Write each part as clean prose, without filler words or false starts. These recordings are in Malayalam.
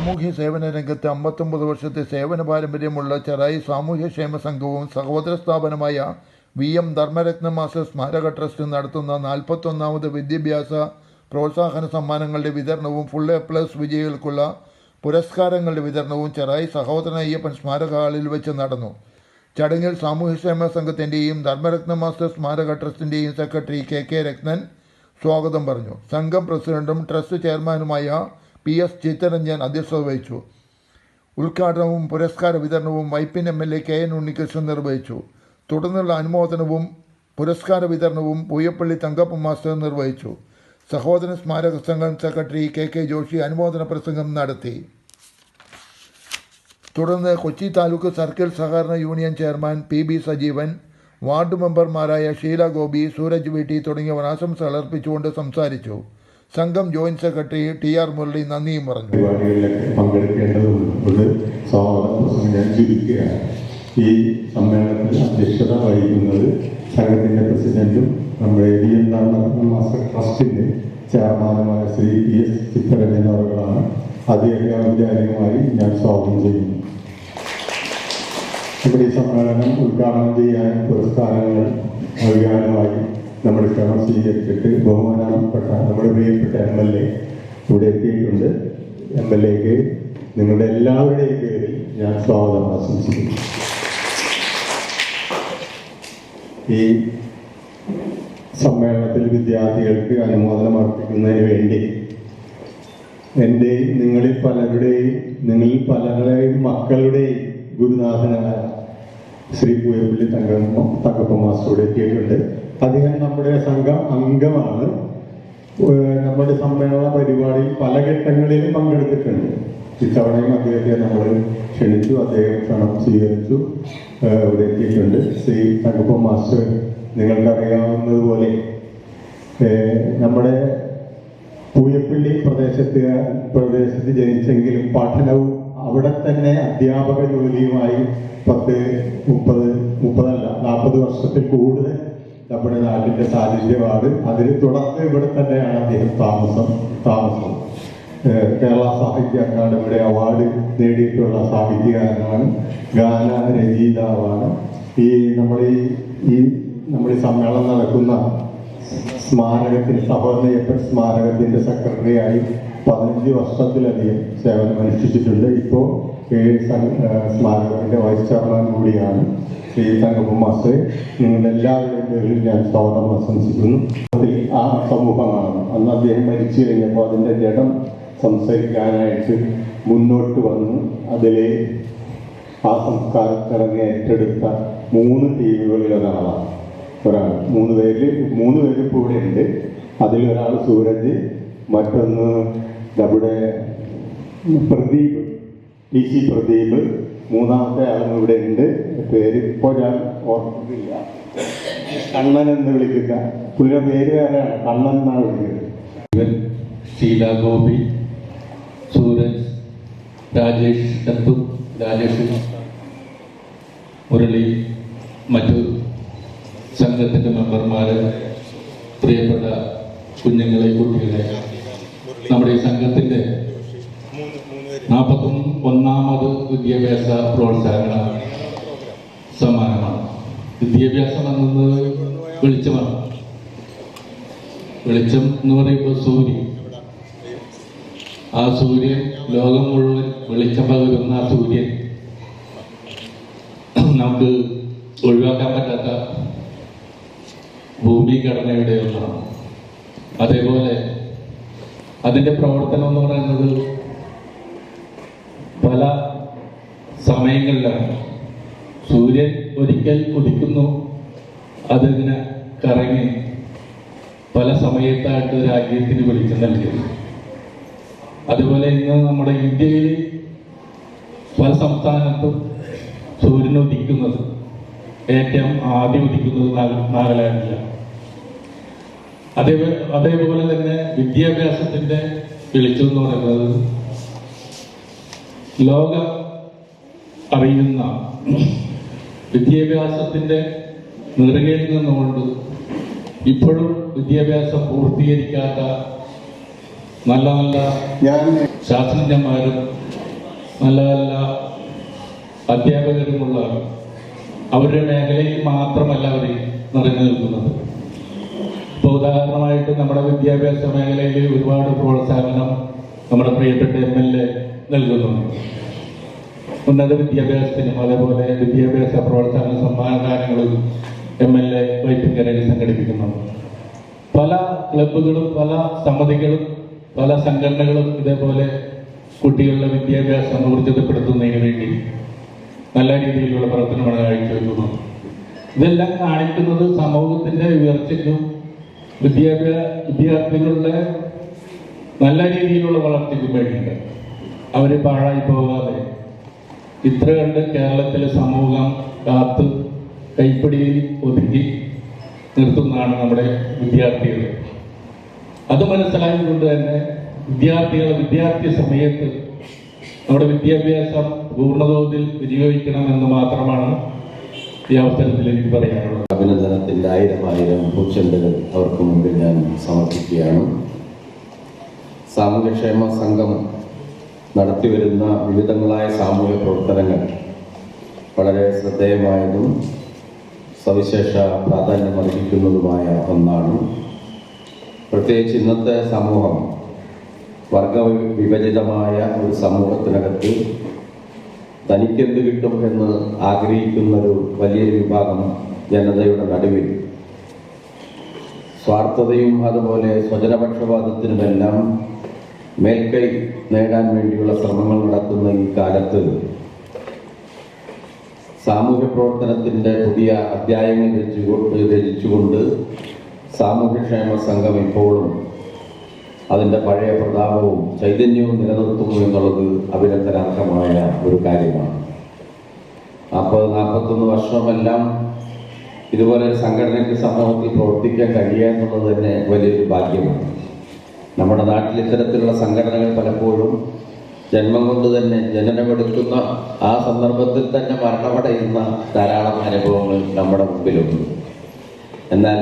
സാമൂഹ്യ സേവന രംഗത്ത് 59 വർഷത്തെ സേവന പാരമ്പര്യമുള്ള ചെറായി സാമൂഹ്യക്ഷേമ സംഘവും സഹോദര സ്ഥാപനമായ VM ധർമ്മരത്നം മാസ്റ്റർ സ്മാരക ട്രസ്റ്റ് നടത്തുന്ന 41ാമത് വിദ്യാഭ്യാസ പ്രോത്സാഹന സമ്മാനങ്ങളുടെ വിതരണവും ഫുൾ A+ വിജയികൾക്കുള്ള പുരസ്കാരങ്ങളുടെ വിതരണവും ചെറായി സഹോദരൻ അയ്യപ്പൻ സ്മാരക ഹാളിൽ വെച്ച് നടന്നു. ചടങ്ങിൽ സാമൂഹ്യക്ഷേമ സംഘത്തിൻ്റെയും ധർമ്മരത്നം മാസ്റ്റർ സ്മാരക ട്രസ്റ്റിൻ്റെയും സെക്രട്ടറി KK രത്നൻ സ്വാഗതം പറഞ്ഞു. സംഘം പ്രസിഡന്റും ട്രസ്റ്റ് ചെയർമാനുമായ PS ചിത്തരഞ്ജൻ അധ്യക്ഷത വഹിച്ചു. ഉദ്ഘാടനവും പുരസ്കാര വിതരണവും വൈപ്പിൻ MLA KN ഉണ്ണികൃഷ്ണൻ നിർവഹിച്ചു. തുടർന്നുള്ള അനുമോദനവും പുരസ്കാര വിതരണവും പൂയപ്പള്ളി തങ്കപ്പൻ മാസ്റ്റർ നിർവഹിച്ചു. സഹോദരൻ സ്മാരക സംഘം സെക്രട്ടറി KK ജോഷി അനുമോദന പ്രസംഗം നടത്തി. തുടർന്ന് കൊച്ചി താലൂക്ക് സർക്കിൾ സഹകരണ union chairman PB Sajeevan, ward മെമ്പർമാരായ ഷീല ഗോപി, സൂരജ് വീട്ടി തുടങ്ങിയവർ ആശംസകൾ അർപ്പിച്ചുകൊണ്ട് സംസാരിച്ചു. സംഘം ജോയിന്റ് സെക്രട്ടറി TR മുരളി നന്ദിയും പറഞ്ഞു. ഈ സമ്മേളനത്തിൽ അധ്യക്ഷത വഹിക്കുന്നത് സംഘത്തിൻ്റെ പ്രസിഡന്റും നമ്മുടെ VM ധർമ്മരത്നം മാസ്റ്റർ ട്രസ്റ്റിൻ്റെ ചെയർമാനുമായ ശ്രീ PS ചിത്തരഞ്ജൻ അവர்களാണ്. അദ്ദേഹത്തെ ഔദ്യോഗികമായി ഞാൻ സ്വാഗതം ചെയ്യുന്നു. ഇവിടെ ഈ സമ്മേളനം ഉദ്ഘാടനം ചെയ്യാൻ പുരസ്കാരങ്ങൾ നൽകാനുമായി നമ്മുടെ ക്ഷണം സ്വീകരിച്ചിട്ട് ബഹുമാനപ്പെട്ട നമ്മുടെ പ്രിയപ്പെട്ട MLA ഇവിടെ എത്തിയിട്ടുണ്ട്. MLAക്ക് നിങ്ങളുടെ എല്ലാവരുടെയും പേരിൽ ഞാൻ സ്വാഗതം ആശംസിക്കുന്നു. ഈ സമ്മേളനത്തിൽ വിദ്യാർത്ഥികൾക്ക് അനുമോദനം അർപ്പിക്കുന്നതിന് വേണ്ടി നിങ്ങളിൽ പലരുടെയും മക്കളുടെയും ഗുരുനാഥനായ ശ്രീ പൂയപ്പള്ളി തങ്കപ്പൻ മാസ്റ്റർ എത്തിയിട്ടുണ്ട്. അദ്ദേഹം നമ്മുടെ സംഘം അംഗമാണ്. നമ്മുടെ സമ്മേളന പരിപാടിയിൽ പല ഘട്ടങ്ങളിലും പങ്കെടുത്തിട്ടുണ്ട്. ഇത്തവണയും അദ്ദേഹത്തെ നമ്മൾ ക്ഷണിച്ചു, അദ്ദേഹം ക്ഷണം സ്വീകരിച്ചു, ഇവിടെ എത്തിയിട്ടുണ്ട്. ശ്രീ തങ്കപ്പൻ മാസ്റ്റർ നിങ്ങൾക്കറിയാവുന്നതുപോലെ നമ്മുടെ പൂയപ്പള്ളി പ്രദേശത്ത് ജനിച്ചെങ്കിലും പഠനവും അവിടെ തന്നെ അധ്യാപക ജോലിയുമായി 40 വർഷത്തിൽ കൂടുതൽ നമ്മുടെ നാട്ടിൻ്റെ സാന്നിധ്യമാണ്. അതിന് തുടക്കം ഇവിടെ തന്നെയാണ് അദ്ദേഹം താമസം. കേരള സാഹിത്യ അക്കാദമിയുടെ അവാർഡ് നേടിയിട്ടുള്ള സാഹിത്യകാരനാണ്, ഗാന രചയിതാവാണ്. നമ്മുടെ സമ്മേളനം നടക്കുന്ന സ്മാരകത്തിന് സഹോദരൻ അയ്യപ്പൻ സ്മാരകത്തിൻ്റെ സെക്രട്ടറിയായി 15 വർഷത്തിലധികം സേവനമനുഷ്ഠിച്ചിട്ടുണ്ട്. ഇപ്പോൾ സ്മാരകത്തിൻ്റെ വൈസ് ചെയർമാൻ കൂടിയാണ് ശ്രീ തങ്കപ്പൻ മാസ്റ്റർ. നിങ്ങളുടെ എല്ലാവരുടെയും പേരിൽ ഞാൻ സ്വാഗതം ആശംസിക്കുന്നു. ആ സമൂഹമാണ് അന്ന് അദ്ദേഹം മരിച്ചു കഴിഞ്ഞപ്പോൾ അതിൻ്റെ ജഡം സംസാരിക്കാനായിട്ട് മുന്നോട്ട് വന്ന് അതിലെ ആ സംസ്കാര ചടങ്ങ് ഏറ്റെടുത്ത 3 ടീമുകളിൽ ഒരാളാണ്. 3 പേര് ഇപ്പോൾ ഇവിടെ ഉണ്ട്. അതിലൊരാൾ സൂരജ്, മറ്റൊന്ന് നമ്മുടെ പ്രദീപ്, DC പ്രദീപ്, മൂന്നാമത്തെ ആളും ഇവിടെ ഉണ്ട്. പേര് ഇപ്പോൾ ഞാൻ ഓർക്കുന്നില്ല. കണ്ണൻ എന്ന് വിളിക്കുക. പുള്ളിയുടെ പേര് വേറെയാണ്, കണ്ണൻ എന്നാണ് വിളിക്കുന്നത്. ഷീല ഗോപി, സൂരജ്, രാജേഷ് ദത്തു, രാജേഷ് മുരളി, മറ്റു സംഘത്തിൻ്റെ മെമ്പർമാര്, പ്രിയപ്പെട്ട കുഞ്ഞുങ്ങളെ, കുട്ടികളെ, നമ്മുടെ ഈ സംഘത്തിൻ്റെ 41ാമത് വിദ്യാഭ്യാസ പ്രോത്സാഹന സമ്മാനമാണ്. വിദ്യാഭ്യാസം എന്നത് വെളിച്ചമാണ്. വെളിച്ചം എന്ന് പറയുമ്പോൾ ആ സൂര്യൻ ലോകം മുഴുവൻ വെളിച്ചം പകരുന്ന ആ സൂര്യൻ നമുക്ക് ഒഴിവാക്കാൻ പറ്റാത്ത ഭൂമിഘടനയുടെ ഒന്നാണ്. അതേപോലെ അതിൻ്റെ പ്രവർത്തനം എന്ന് പറയുന്നത് പല സമയങ്ങളിലാണ്. സൂര്യൻ ഒരിക്കൽ ഉദിക്കുന്നു, അതിങ്ങനെ കറങ്ങി പല സമയത്തായിട്ട് രാജ്യത്തിന് വെളിച്ചം നൽകുന്നു. അതുപോലെ ഇന്ന് നമ്മുടെ ഇന്ത്യയിൽ പല സംസ്ഥാനത്തും സൂര്യൻ ഉദിക്കുന്നത്, ഏറ്റവും ആദ്യം ഉദിക്കുന്നത് നാഗാലാൻഡിലാണ്. അതേപോലെ തന്നെ വിദ്യാഭ്യാസത്തിൻ്റെ വെളിച്ചം എന്ന് പറയുന്നത് ലോകം അറിയുന്ന വിദ്യാഭ്യാസത്തിൻ്റെ നെറുകയിൽ നിന്നുകൊണ്ട് ഇപ്പോഴും വിദ്യാഭ്യാസം പൂർത്തീകരിക്കാത്ത നല്ല ശാസ്ത്രജ്ഞന്മാരും നല്ല നല്ല അധ്യാപകരുമുള്ള അവരുടെ മേഖലയിൽ മാത്രമല്ല അവർ നിറഞ്ഞു നിൽക്കുന്നത്. ഇപ്പോൾ ഉദാഹരണമായിട്ട് നമ്മുടെ വിദ്യാഭ്യാസ മേഖലയിൽ ഒരുപാട് പ്രോത്സാഹനം നമ്മുടെ പ്രിയപ്പെട്ട MLA നൽകുന്നുണ്ട്. ഉന്നത വിദ്യാഭ്യാസത്തിനും അതേപോലെ വിദ്യാഭ്യാസ പ്രോത്സാഹന സമ്മാനദാനങ്ങളും MLA വൈപ്പിങ്കരയിൽ സംഘടിപ്പിക്കുന്നുണ്ട്. പല ക്ലബ്ബുകളും പല സമിതികളും പല സംഘടനകളും ഇതേപോലെ കുട്ടികളുടെ വിദ്യാഭ്യാസം ഊർജിതപ്പെടുത്തുന്നതിന് വേണ്ടി നല്ല രീതിയിലുള്ള പ്രവർത്തനമാണ് കാഴ്ചവെക്കുന്നത്. ഇതെല്ലാം കാണിക്കുന്നത് സമൂഹത്തിന്റെ ഉയർച്ചയ്ക്കും വിദ്യാർത്ഥികളുടെ നല്ല രീതിയിലുള്ള വളർച്ചയ്ക്കും വേണ്ടിയിട്ട് അവർ പാഴായി പോകാതെ ഇത്ര കണ്ട് കേരളത്തിലെ സമൂഹം കാത്ത് കൈപ്പിടിയിൽ ഒതുക്കി നിർത്തുന്നതാണ് നമ്മുടെ വിദ്യാർത്ഥികൾ. അത് മനസ്സിലാക്കിക്കൊണ്ട് തന്നെ വിദ്യാർത്ഥി സമയത്ത് നമ്മുടെ വിദ്യാഭ്യാസം പൂർണ്ണതോതിൽ വിനിയോഗിക്കണമെന്ന് മാത്രമാണ് ഈ അവസരത്തിൽ എനിക്ക് പറയാനുള്ളത്. അഭിനന്ദനത്തിൻ്റെ 1000 പൂച്ചെണ്ടുകൾ അവർക്ക് മുമ്പിൽ ഞാൻ സമർപ്പിക്കുകയാണ്. സാമൂഹ്യക്ഷേമ സംഘം നടത്തിവരുന്ന വിവിധങ്ങളായ സാമൂഹ്യ പ്രവർത്തനങ്ങൾ വളരെ ശ്രദ്ധേയമായതും സവിശേഷ പ്രാധാന്യം അർഹിക്കുന്നതുമായ ഒന്നാണ്. പ്രത്യേകിച്ച് ഇന്നത്തെ സമൂഹം വർഗവിഭജിതമായ ഒരു സമൂഹത്തിനകത്ത് തനിക്കെന്ത് കിട്ടും എന്ന് ആഗ്രഹിക്കുന്നൊരു വലിയൊരു വിഭാഗം ജനതയുടെ നടുവിൽ സ്വാർത്ഥതയും അതുപോലെ സ്വജനപക്ഷപാതത്തിനുമെല്ലാം മേൽക്കൈ നേടാൻ വേണ്ടിയുള്ള ശ്രമങ്ങൾ നടത്തുന്ന ഈ കാലത്ത് സാമൂഹ്യ പ്രവർത്തനത്തിൻ്റെ പുതിയ അധ്യായങ്ങൾ രചിച്ചുകൊണ്ട് സാമൂഹ്യക്ഷേമ സംഘം ഇപ്പോഴും അതിൻ്റെ പഴയ പ്രതാപവും ചൈതന്യവും നിലനിർത്തുന്നു എന്നുള്ളത് അഭിനന്ദനാർഹമായ ഒരു കാര്യമാണ്. 40-41 വർഷമെല്ലാം ഇതുപോലെ ഒരു സംഘടനയ്ക്ക് സമൂഹത്തിൽ പ്രവർത്തിക്കാൻ കഴിയുക എന്നുള്ളത് തന്നെ വലിയൊരു ഭാഗ്യമാണ്. നമ്മുടെ നാട്ടിൽ ഇത്തരത്തിലുള്ള സംഘടനകൾ പലപ്പോഴും ജന്മം കൊണ്ട് തന്നെ ജനനമെടുക്കുന്ന ആ സന്ദർഭത്തിൽ തന്നെ മരണമടയുന്ന ധാരാളം അനുഭവങ്ങൾ നമ്മുടെ മുമ്പിലുണ്ട്. എന്നാൽ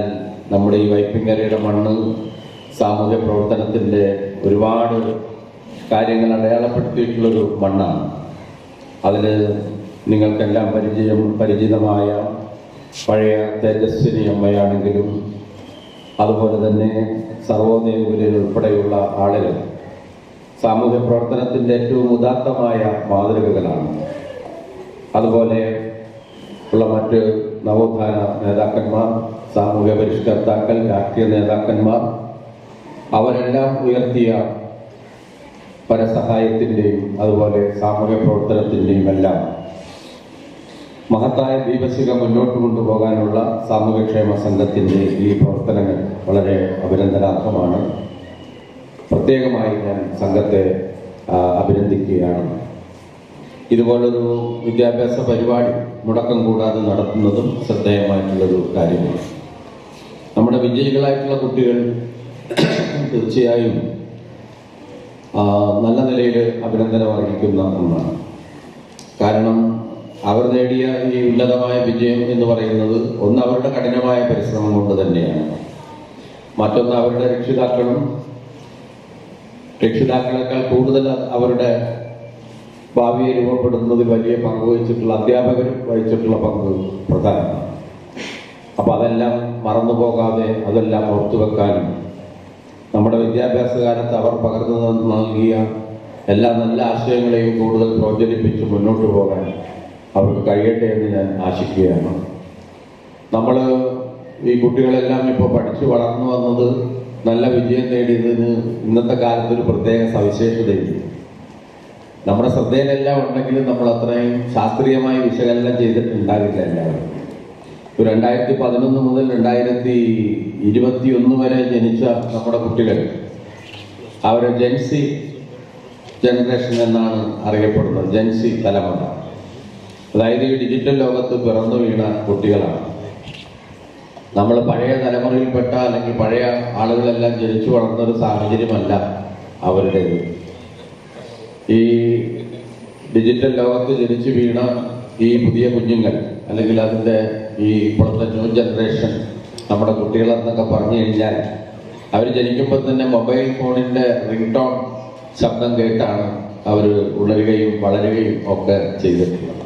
നമ്മുടെ ഈ വൈപ്പിങ്കരയുടെ മണ്ണ് സാമൂഹ്യ പ്രവർത്തനത്തിൻ്റെ ഒരുപാട് കാര്യങ്ങൾ അടയാളപ്പെടുത്തിയിട്ടുള്ളൊരു മണ്ണാണ്. അതിൽ നിങ്ങൾക്കെല്ലാം പരിചിതമായ പഴയ തേജസ്വിനി അമ്മയാണെങ്കിലും അതുപോലെ തന്നെ സർവോദയകുലിൽ ഉൾപ്പെടെയുള്ള ആളുകൾ സാമൂഹ്യ പ്രവർത്തനത്തിൻ്റെ ഏറ്റവും ഉദാത്തമായ മാതൃകകളാണ്. അതുപോലെ ഉള്ള മറ്റ് നവോത്ഥാന നേതാക്കന്മാർ, സാമൂഹ്യ പരിഷ്കർത്താക്കൾ, രാഷ്ട്രീയ നേതാക്കന്മാർ അവരെല്ലാം ഉയർത്തിയ പരസഹായത്തിൻ്റെയും അതുപോലെ സാമൂഹ്യ പ്രവർത്തനത്തിൻ്റെയും എല്ലാം മഹത്തായ ദീപശിഖ മുന്നോട്ട് കൊണ്ടുപോകാനുള്ള സാമൂഹ്യക്ഷേമ സംഘത്തിൻ്റെ ഈ പ്രവർത്തനങ്ങൾ വളരെ അഭിനന്ദനാർഹമാണ്. പ്രത്യേകമായി ഞാൻ സംഘത്തെ അഭിനന്ദിക്കുകയാണ്. ഇതുപോലൊരു വിദ്യാഭ്യാസ പരിപാടി മുടക്കം കൂടാതെ നടത്തുന്നതും ശ്രദ്ധേയമായിട്ടുള്ളൊരു കാര്യമാണ്. നമ്മുടെ വിജയികളായിട്ടുള്ള കുട്ടികൾ തീർച്ചയായും നല്ല നിലയിൽ അഭിനന്ദനം അർഹിക്കുന്ന ഒന്നാണ്. കാരണം അവർ നേടിയ ഈ ഉന്നതമായ വിജയം എന്ന് പറയുന്നത് ഒന്ന് അവരുടെ കഠിനമായ പരിശ്രമം കൊണ്ട് തന്നെയാണ്. മറ്റൊന്ന് അവരുടെ രക്ഷിതാക്കളെക്കാൾ കൂടുതൽ അവരുടെ ഭാവിയെ രൂപപ്പെടുന്നതിൽ വലിയ പങ്ക് വഹിച്ചിട്ടുള്ള അധ്യാപകർ വഹിച്ചിട്ടുള്ള പങ്ക് പ്രധാനമാണ്. അപ്പം അതെല്ലാം മറന്നു പോകാതെ അതെല്ലാം ഓർത്തുവെക്കാനും നമ്മുടെ വിദ്യാഭ്യാസ കാലത്ത് അവർ പകർന്നു നൽകിയ എല്ലാ നല്ല ആശയങ്ങളെയും കൂടുതൽ പ്രോജ്വലിപ്പിച്ച് മുന്നോട്ട് പോകാൻ അവർക്ക് കഴിയട്ടെ എന്ന് ഞാൻ ആശിക്കുകയാണ്. നമ്മൾ ഈ കുട്ടികളെല്ലാം ഇപ്പോൾ പഠിച്ചു വളർന്നു വന്നത് നല്ല വിജയം നേടിയതിന് ഇന്നത്തെ കാലത്തൊരു പ്രത്യേക സവിശേഷതയില്ല. നമ്മുടെ ശ്രദ്ധയിലെല്ലാം ഉണ്ടെങ്കിലും നമ്മൾ അത്രയും ശാസ്ത്രീയമായി വിശകലനം ചെയ്തിട്ടുണ്ടാകില്ല എല്ലാവരും. 2011 മുതൽ 2021 വരെ ജനിച്ച നമ്മുടെ കുട്ടികൾ അവരെ ജെൻസി ജനറേഷൻ എന്നാണ് അറിയപ്പെടുന്നത്. ജെൻസി തലമുറ, അതായത് ഈ ഡിജിറ്റൽ ലോകത്ത് പിറന്നു വീണ കുട്ടികളാണ്. നമ്മൾ പഴയ തലമുറയിൽപ്പെട്ട അല്ലെങ്കിൽ പഴയ ആളുകളെല്ലാം ജനിച്ചു വളർന്നൊരു സാഹചര്യമല്ല അവരുടേത്. ഈ ഡിജിറ്റൽ ലോകത്ത് ജനിച്ചു വീണ ഈ പുതിയ കുഞ്ഞുങ്ങൾ അല്ലെങ്കിൽ അതിൻ്റെ ഈ ഇപ്പോഴത്തെ ന്യൂ ജനറേഷൻ നമ്മുടെ കുട്ടികളെന്നൊക്കെ പറഞ്ഞു കഴിഞ്ഞാൽ അവർ ജനിക്കുമ്പോൾ തന്നെ മൊബൈൽ ഫോണിൻ്റെ റിംഗ് ടോൺ ശബ്ദം കേട്ടാണ് അവർ ഉണരുകയും വളരുകയും ഒക്കെ ചെയ്തിട്ടുള്ളത്.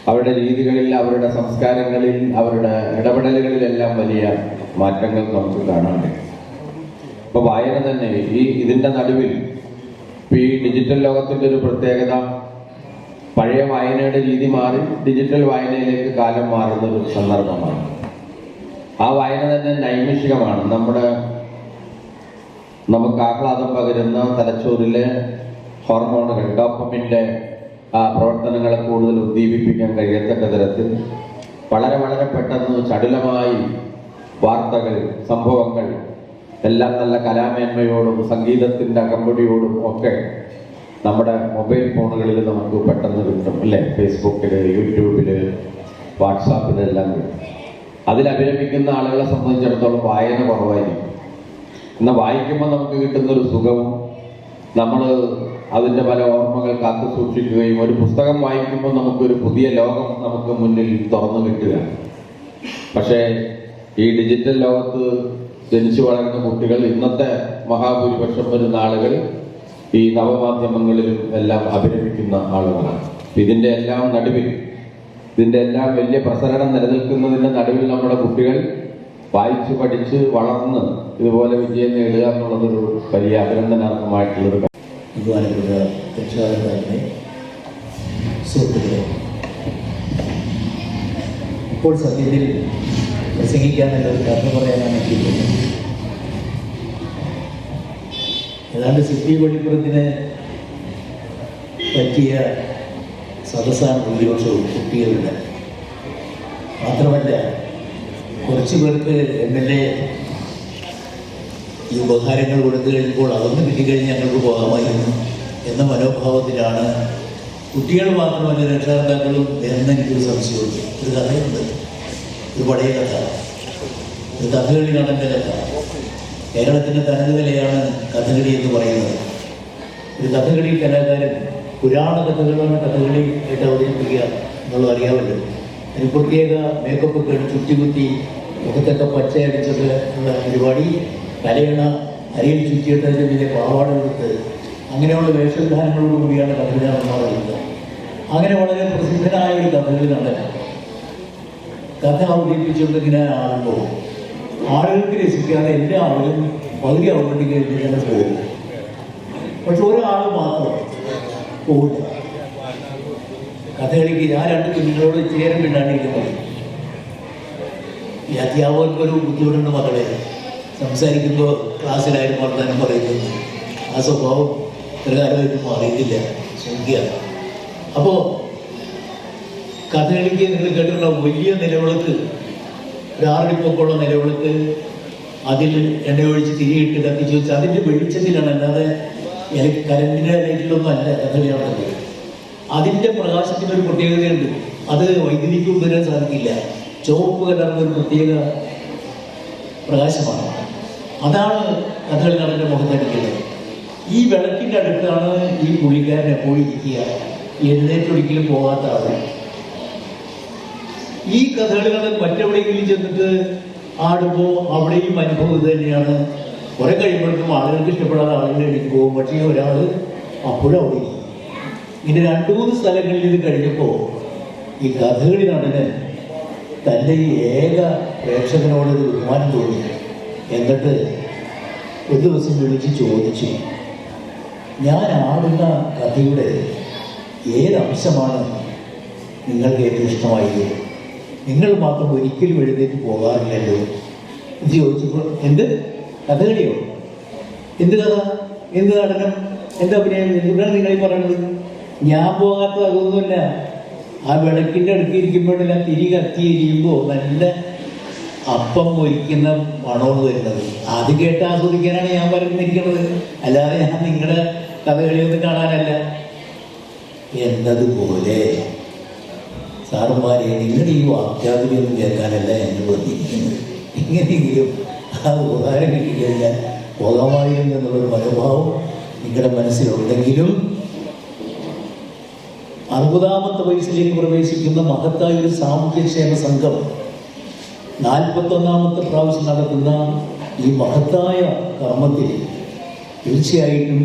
അവരുടെ രീതികളിൽ, അവരുടെ സംസ്കാരങ്ങളിൽ, അവരുടെ ഇടപെടലുകളിലെല്ലാം വലിയ മാറ്റങ്ങൾ നമുക്ക് കാണാൻ കഴിയും. ഇപ്പൊ വായന തന്നെ ഇതിന്റെ നടുവിൽ ഈ ഡിജിറ്റൽ ലോകത്തിന്റെ ഒരു പ്രത്യേകത, പഴയ വായനയുടെ രീതി മാറി ഡിജിറ്റൽ വായനയിലേക്ക് കാലം മാറുന്ന ഒരു സന്ദർഭമാണ്. ആ വായന തന്നെ നൈമിഷികമാണ്. നമുക്ക് ആഹ്ലാദം പകരുന്ന തലച്ചോറിലെ ഹോർമോണുകൾ, ഡോപ്പമിന്റെ പ്രവർത്തനങ്ങളെ കൂടുതൽ ഉദ്ദീപിപ്പിക്കാൻ കഴിയത്തക്ക തരത്തിൽ വളരെ വളരെ പെട്ടെന്ന് ചടുലമായി വാർത്തകൾ, സംഭവങ്ങൾ എല്ലാം നല്ല കലാമേന്മയോടും സംഗീതത്തിന്റെ അകമ്പടിയോടും ഒക്കെ നമ്മുടെ മൊബൈൽ ഫോണുകളിൽ നമുക്ക് പെട്ടെന്ന് കിട്ടും, അല്ലേ? ഫേസ്ബുക്കില്, യൂട്യൂബില്, വാട്സാപ്പിലെല്ലാം കിട്ടും. അതിലഭിരമിക്കുന്ന ആളുകളെ സംബന്ധിച്ചിടത്തോളം വായന കുറവായിരിക്കും. എന്നാൽ വായിക്കുമ്പോൾ നമുക്ക് കിട്ടുന്നൊരു സുഖവും, നമ്മൾ അതിൻ്റെ പല ഓർമ്മകൾ കാത്തു സൂക്ഷിക്കുകയും, ഒരു പുസ്തകം വായിക്കുമ്പോൾ നമുക്കൊരു പുതിയ ലോകം നമുക്ക് മുന്നിൽ തുറന്നു കിട്ടുകയാണ്. പക്ഷേ ഈ ഡിജിറ്റൽ ലോകത്ത് ജനിച്ചു വളരുന്ന കുട്ടികൾ, ഇന്നത്തെ മഹാഭൂരിപക്ഷം വരുന്ന ആളുകൾ ഈ നവമാധ്യമങ്ങളിലും എല്ലാം അഭിനയിക്കുന്ന ആളുകളാണ്. ഇതിൻ്റെ എല്ലാം നടുവിൽ, ഇതിൻ്റെ എല്ലാം വലിയ പ്രസരണം നിലനിൽക്കുന്നതിൻ്റെ നടുവിൽ നമ്മുടെ കുട്ടികൾ വായിച്ച് പഠിച്ച് വളർന്ന് ഇതുപോലെ വിജയം നേടുക എന്നുള്ളതൊരു വലിയ അഭിനന്ദനാർഹമായിട്ടുള്ളൊരു ബഹുമാനപ്പെട്ട രക്ഷാകർത്താക്കളെ, സുഹൃത്തുക്കളെ, ഇപ്പോൾ സത്യത്തിൽ പ്രസംഗിക്കാനുള്ളൊരു കഥ പറയാനാണ് എത്തിയിട്ടുള്ളത്. ഏതാണ്ട് സിറ്റി പള്ളിപ്പുറത്തിന് പറ്റിയ സദസ്സാണ് ഭൂരിപക്ഷവും കുട്ടികളുടെ. മാത്രമല്ല, കുറച്ച് പേർക്ക് MLA ഈ ഉപഹാരങ്ങൾ കൊടുത്തു കഴിയുമ്പോൾ അതൊന്നും കിട്ടിക്കഴിഞ്ഞ് ഞങ്ങൾക്ക് പോകാമായിരുന്നു എന്ന മനോഭാവത്തിലാണ് കുട്ടികൾ മാത്രമല്ല രക്ഷാകർത്താക്കളും എന്ന് എനിക്കൊരു സംശയമുണ്ട്. ഒരു കഥയുണ്ട്, ഒരു പഴയ കഥ, ഒരു കഥകളി നടൻ്റെ കഥ. കേരളത്തിൻ്റെ തനത് കലയാണ് കഥകളി എന്ന് പറയുന്നത്. ഒരു കഥകളി കലാകാരൻ പുരാണ കഥകളാണ് കഥകളി ആയിട്ട് അവതരിപ്പിക്കുക എന്നുള്ളത് അറിയാമല്ലോ. അതിന് പ്രത്യേക മേക്കപ്പ് ഒക്കെ ചുറ്റികുത്തി മുഖത്തൊക്കെ പച്ചയടിച്ചത് ഉള്ള പരിപാടി, തലയണ അരിയിൽ ചുറ്റിയിട്ട് അതിൻ്റെ വലിയ പാവാട കൊടുത്ത് അങ്ങനെയുള്ള വേഷവിധാനങ്ങളോട് കൂടിയാണ് കഥകളി നടന്നത്. അങ്ങനെ വളരെ പ്രസിദ്ധനായ ഒരു കഥകളി നടൻ കഥ അവതരിപ്പിച്ചുകൊണ്ടിങ്ങനെ ആകുമ്പോൾ ആളുകൾക്ക് രസിക്കാതെ എല്ലാവരും പകുതി അവതരിപ്പിക്കാൻ കഴിഞ്ഞിട്ടാണ് പോകുന്നത്. പക്ഷെ ഒരാൾ മാത്രം പോകില്ല. കഥകളിക്ക് ഞാൻ 2 കുഞ്ഞുങ്ങളോട് ചേരം പിന്നാണ്ടിരിക്കുന്നത്. ഈ അധ്യാപകർക്കൊരു ബുദ്ധിമുട്ടുണ്ട് മക്കളെ, സംസാരിക്കുമ്പോൾ ക്ലാസ്സിലായാലും വർത്താനം പറയുന്നത്. ആ സ്വഭാവം പ്രകാരമായിട്ട് മാറിയിട്ടില്ല, ശ്രമിക്കുക. അപ്പോൾ കഥകളിക്ക് നിങ്ങൾ കേട്ടിട്ടുള്ള വലിയ നിലവിളക്ക്, ഒരു 6 അടി പൊക്കമുള്ള നിലവിളക്ക്, അതിൽ എണ്ണയൊഴിച്ച് തിരിയിട്ട് കത്തിച്ച് വെച്ച് അതിൻ്റെ വെളിച്ചത്തിലാണ്, അല്ലാതെ കരണ്ടിൻ്റെ ലൈറ്റിലൊന്നും അല്ല കഥകളി നടന്നത്. അതിൻ്റെ പ്രകാശത്തിനൊരു പ്രത്യേകതയുണ്ട്. അത് വൈദ്യുതിക്ക് കൊണ്ടുവരാൻ സാധിക്കില്ല. ചുവപ്പ് കലർന്നൊരു പ്രത്യേക പ്രകാശമാണ്. അതാണ് കഥകളി നടൻ്റെ മുഖത്തടിക്കുന്നത്. ഈ വിളക്കിൻ്റെ അടുത്താണ് ഈ പുള്ളിക്കാരൻ എപ്പോഴും ഇരിക്കുക, എഴുന്നേറ്റൊരിക്കലും പോകാത്ത ആൾ. ഈ കഥകളി നടൻ മറ്റെവിടെയെങ്കിലും ചെന്നിട്ട് ആടുമ്പോൾ അവിടെയും അനുഭവം ഇത് തന്നെയാണ്. കുറെ കഴിയുമ്പോഴേക്കും ആളുകൾക്ക് ഇഷ്ടപ്പെടാതെ ആളുകൾ എഴുതി പോകും. പക്ഷേ ഒരാൾ അപ്പോഴും അവിടെ ഇരിക്കും. ഇങ്ങനെ 2-3 സ്ഥലങ്ങളിൽ ഇത് കഴിഞ്ഞപ്പോൾ ഈ കഥകളി നടന് തൻ്റെ ഈ ഏക പ്രേക്ഷകനോടൊരു ബഹുമാനം തോന്നി. എന്നിട്ട് ഒരു ദിവസം വിളിച്ച് ചോദിച്ചു, ഞാൻ ആടുന്ന കഥയുടെ ഏതംശമാണ് നിങ്ങൾക്ക് ഏറ്റവും ഇഷ്ടമായത്? നിങ്ങൾ മാത്രം ഒരിക്കലും എഴുന്നേറ്റ് പോകാറില്ലല്ലോ ഇത് ചോദിച്ചപ്പോൾ, എന്ത് കഥകളിയോ? എന്ത് കഥ? എന്ത് നടനം? എന്ത് അഭിനയം? എന്തുകൊണ്ടാണ് നിങ്ങൾ ഈ പറയുന്നത്? ഞാൻ പോകാത്തത് അതൊന്നുമല്ല. ആ വിളക്കിൻ്റെ അടുത്തിരിക്കുമ്പോഴല്ല തിരി കത്തിയിരിക്കുമ്പോൾ നല്ല അപ്പം ഒരിക്കുന്ന മണമാണ് വരുന്നത്. അത് കേട്ട് ആസ്വദിക്കാനാണ് ഞാൻ പറഞ്ഞിരിക്കുന്നത്, അല്ലാതെ ഞാൻ നിങ്ങളുടെ കഥകളിയൊന്നും കാണാനല്ല. എന്നതുപോലെ സാറുമാരെ, നിങ്ങളുടെ ഈ വാക്യാതിരിയൊന്നും കേൾക്കാനല്ല എന്നെ വന്നിരിക്കുന്നത്. എങ്ങനെയെങ്കിലും ആ ഉപകാരം കിട്ടിക്കഴിഞ്ഞാൽ പോകാമായിരുന്നു എന്നുള്ളൊരു മനോഭാവം നിങ്ങളുടെ മനസ്സിലുണ്ടെങ്കിലും 60ാമത്തെ വയസ്സിലേക്ക് പ്രവേശിക്കുന്ന മഹത്തായ ഒരു സാമൂഹ്യക്ഷേമ സംഘം 41ാമത്തെ പ്രാവശ്യം നടത്തുന്ന ഈ മഹത്തായ കർമ്മത്തിൽ തീർച്ചയായിട്ടും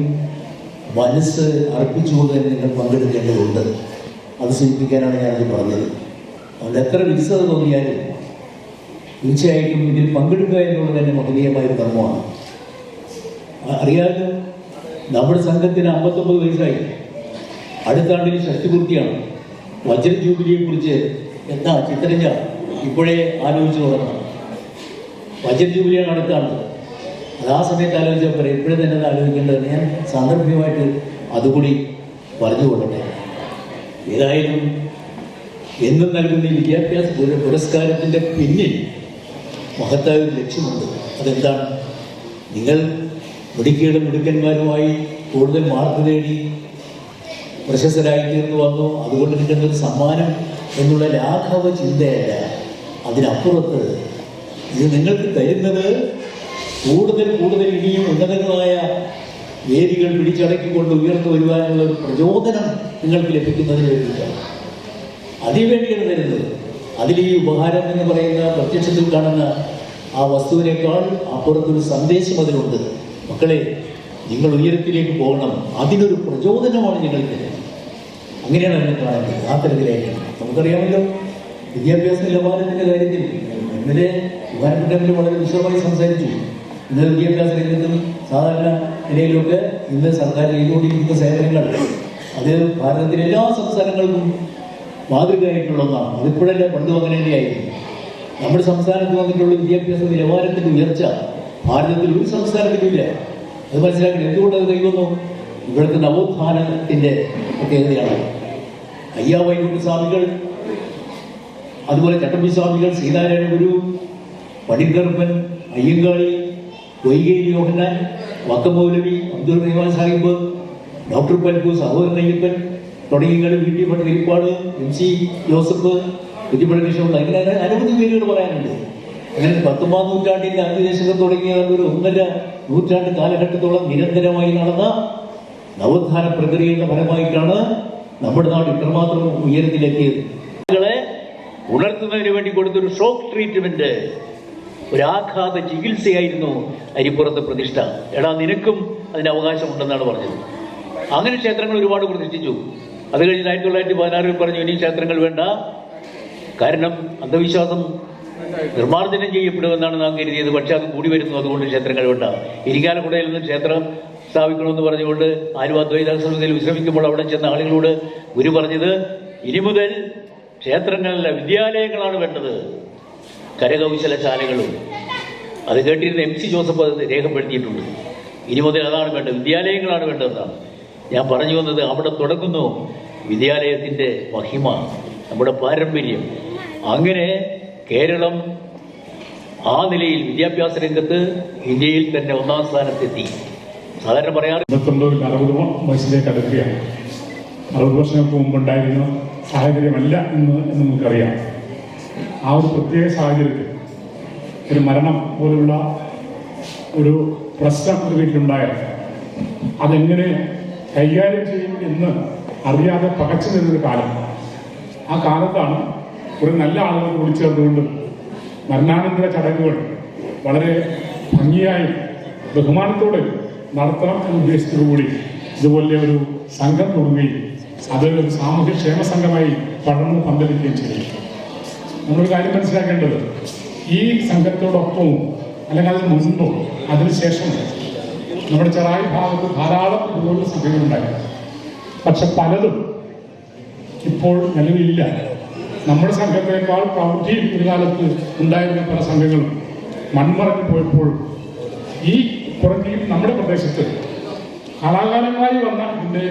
മനസ്സ് അർപ്പിച്ചുകൊണ്ട് തന്നെ നിങ്ങൾ പങ്കെടുക്കേണ്ടതുണ്ട്. അത് സൂചിപ്പിക്കാനാണ് ഞാനത് പറഞ്ഞത്. അതുകൊണ്ട് എത്ര വിരസത തോന്നിയാലും തീർച്ചയായിട്ടും ഇതിൽ പങ്കെടുക്കുക എന്നുള്ളത് തന്നെ മഹനീയമായൊരു കർമ്മമാണ്. അറിയാമല്ലോ, നമ്മുടെ സംഘത്തിന് 59 വയസ്സായി. അടുത്ത ആണ്ടിൽ ഷഷ്ടിപൂർത്തിയാണ്. വജ്ര ജൂബിലിയെ കുറിച്ച് എന്താ ചിത്രഞ്ഞ ഇപ്പോഴേ ആലോചിച്ച് തുടങ്ങണം. വജ്ര ജൂബിലിയാണ് അടുത്ത ആണ്ട്. അത് ആ സമയത്ത് ആലോചിച്ചാൽ പറയാം, ഇപ്പോഴും തന്നെ അത് ആലോചിക്കേണ്ടത്. ഞാൻ സാന്ദർഭികമായിട്ട് അതുകൂടി പറഞ്ഞു കൊള്ളട്ടെ. ഏതായാലും എന്നും നൽകുന്ന ഈ വിദ്യാഭ്യാസ പുരസ്കാരത്തിൻ്റെ പിന്നിൽ മഹത്തായ ഒരു ലക്ഷ്യമുണ്ട്. അതെന്താണ്? നിങ്ങൾ മിടുക്കന്മാരുമായി കൂടുതൽ മാർക്ക് നേടി പ്രശസ്തരായി തീർന്നു വന്നു, അതുകൊണ്ട് കിട്ടുന്നൊരു സമ്മാനം എന്നുള്ള ലാഘവ ചിന്തയല്ല. അതിനപ്പുറത്ത് ഇത് നിങ്ങൾക്ക് തരുന്നത് കൂടുതൽ ഇനിയും ഉന്നതങ്ങളായ വേദികൾ പിടിച്ചടക്കിക്കൊണ്ട് ഉയർന്നു വരുവാനുള്ള ഒരു പ്രചോദനം നിങ്ങൾക്ക് ലഭിക്കുന്നതിന് വേണ്ടിയിട്ടാണ്. അതിനുവേണ്ടിയാണ് തരുന്നത്. അതിൽ ഈ ഉപഹാരം എന്ന് പറയുന്ന പ്രത്യക്ഷത്തിൽ കാണുന്ന ആ വസ്തുവിനേക്കാൾ അപ്പുറത്തൊരു സന്ദേശം അതിലുണ്ട്. മക്കളെ, നിങ്ങൾ ഉയരത്തിലേക്ക് പോകണം, അതിനൊരു പ്രചോദനമാണ് നിങ്ങൾക്ക്. അങ്ങനെയാണ് അതിനെ കാണേണ്ടത്. ആ തരത്തിലേക്കാണ്. നമുക്കറിയാമല്ലോ, വിദ്യാഭ്യാസ നിലവാരത്തിൻ്റെ കാര്യത്തിൽ ഇന്നലെ ഉപഹാരപ്പെട്ടവർ വളരെ വിശദമായി സംസാരിച്ചു. ഇന്നലെ വിദ്യാഭ്യാസ രംഗത്തും സാധാരണ നിലയിലൊക്കെ ഇന്ന് സർക്കാർ ചെയ്തുകൊണ്ടിരിക്കുന്ന സേവനങ്ങൾ അത് ഭാരതത്തിലെ എല്ലാ സംസ്ഥാനങ്ങൾക്കും മാതൃകയായിട്ടുള്ള ഒന്നാണ്. അതിപ്പോഴല്ലേ, പണ്ടും അങ്ങനെ തന്നെയായിരുന്നു. നമ്മുടെ സംസ്ഥാനത്ത് വന്നിട്ടുള്ള വിദ്യാഭ്യാസ നിലവാരത്തിൻ്റെ ഉയർച്ച ഭാരതത്തിൽ ഒരു സംസ്ഥാനത്തിലുമില്ല. അത് മനസ്സിലാക്കണം. എന്തുകൊണ്ടത് കൈവന്നു? ഇവിടുത്തെ നവോത്ഥാനത്തിൻ്റെ പ്രത്യേകതയാണ്. അയ്യാവൈകുണ്ഠ സ്വാമികൾ, അതുപോലെ ചട്ടമ്പി സ്വാമികൾ, ശ്രീനാരായണ ഗുരു, പണിക്കർപ്പൻ, അയ്യങ്കാളി, വൈകേരി യോഹന്നാൻ, വക്കമൗലവി, അബ്ദുൾ റഹ്മാൻ സാഹിബ്, ഡോക്ടർ പൽപു, സഹോദരൻ അയ്യപ്പൻ തുടങ്ങിയ വീട്ടി ഭട്ട് കരിപ്പാട്, MC ജോസഫ്, കുറ്റിപ്പഴകൃഷ്ണപിള്ള, ഇങ്ങനെ അനവധി പേരുകൾ പറയാനുണ്ട്. അങ്ങനെ 19ാം നൂറ്റാണ്ടിൻ്റെ അന്ത്യദശകം തുടങ്ങിയ ഒരു 1.5 നൂറ്റാണ്ട് കാലഘട്ടത്തോളം നിരന്തരമായി നടന്ന നവോത്ഥാന പ്രക്രിയയുടെ ഫലമായിട്ടാണ് നമ്മുടെ നാട് ഇത്രമാത്രം ഉയരത്തിലെത്തിയത്. ആളുകളെ ഉണർത്തുന്നതിന് വേണ്ടി കൊടുത്തൊരു ഷോക്ക് ട്രീറ്റ്മെന്റ്, ഒരു ആഘാത ചികിത്സയായിരുന്നു അരിപ്പുറത്തെ പ്രതിഷ്ഠ. എടാ, നിനക്കും അതിന് അവകാശമുണ്ടെന്നാണ് പറഞ്ഞത്. അങ്ങനെ ക്ഷേത്രങ്ങൾ ഒരുപാട് പ്രതിഷ്ഠിച്ചു. അത് കഴിഞ്ഞ് 1916 പറഞ്ഞു, ഇനി ക്ഷേത്രങ്ങൾ വേണ്ട, കാരണം അന്ധവിശ്വാസം നിർമ്മാർജ്ജനം ചെയ്യപ്പെടുമെന്നാണ് നാം കരുതിയത്. പക്ഷെ അത് കൂടി വരുന്നു, അതുകൊണ്ട് ക്ഷേത്രങ്ങൾ വേണ്ട. ഇരിക്കാലക്കുടയിൽ നിന്ന് ക്ഷേത്രം സ്ഥാപിക്കണമെന്ന് പറഞ്ഞുകൊണ്ട് ആലുവ ദ്വൈതാശ്രമത്തിൽ വിശ്രമിക്കുമ്പോൾ അവിടെ ചെന്ന ആളുകളോട് ഗുരു പറഞ്ഞത്, ഇനി മുതൽ ക്ഷേത്രങ്ങളല്ല വിദ്യാലയങ്ങളാണ് വേണ്ടത്, കരകൗശലശാലകളും. അത് കേട്ടിരുന്ന MC ജോസഫ് അത് രേഖപ്പെടുത്തിയിട്ടുണ്ട്. ഇനി മുതൽ അതാണ് വേണ്ടത്, വിദ്യാലയങ്ങളാണ് വേണ്ടതെന്നാണ്. ഞാൻ പറഞ്ഞു വന്നത്, അവിടെ തുടങ്ങുന്നു വിദ്യാലയത്തിൻ്റെ മഹിമ, നമ്മുടെ പാരമ്പര്യം. അങ്ങനെ കേരളം ആ നിലയിൽ വിദ്യാഭ്യാസ രംഗത്ത് ഇന്ത്യയിൽ തന്നെ 1ാം സ്ഥാനത്തെത്തി. സാധാരണ പറയാറ് 59-60 വയസ്സിലേക്ക് അടുക്കുകയാണ്. 60 വർഷങ്ങൾക്ക് മുമ്പുണ്ടായിരുന്ന സാഹചര്യമല്ല എന്ന് നമുക്കറിയാം. ആ ഒരു പ്രത്യേക സാഹചര്യത്തിൽ ഒരു മരണം പോലുള്ള ഒരു പ്രശ്നം ഒരു വീട്ടിലുണ്ടായാൽ അതെങ്ങനെ കൈകാര്യം ചെയ്യും എന്ന് അറിയാതെ പകച്ചു നിന്നൊരു കാലം. ആ കാലത്താണ് ഒരു നല്ല ആളുകൾ കൂടി ചേർന്നുകൊണ്ട് മരണാനന്തര ചടങ്ങുകൾ വളരെ ഭംഗിയായി ബഹുമാനത്തോടെ നടത്തണം എന്ന ഉദ്ദേശത്തോടുകൂടി ഇതുപോലെ ഒരു സംഘം തുടങ്ങുകയും അത് ഒരു സാമൂഹ്യക്ഷേമ സംഘമായി പടർന്ന് പന്തലിക്കുകയും ചെയ്തു. നമ്മളൊരു കാര്യം മനസ്സിലാക്കേണ്ടത്, ഈ സംഘത്തോടൊപ്പവും അല്ലെങ്കിൽ അതിന് മുൻപോ അതിനുശേഷം നമ്മുടെ ചെറായി ഭാഗത്ത് ധാരാളം ഇതുപോലുള്ള സംഘങ്ങളുണ്ടായി. പക്ഷെ പലതും ഇപ്പോൾ നിലവിലില്ല. നമ്മുടെ സംഘത്തേക്കാൾ പ്രൗഢിയിൽ ഒരു കാലത്ത് ഉണ്ടായിരുന്ന പല സംഘങ്ങളും മൺമറഞ്ഞു പോയപ്പോൾ ഈ പുറകിൽ നമ്മുടെ പ്രദേശത്ത് കാലാകാലമായി വന്ന ഇതിൻ്റെ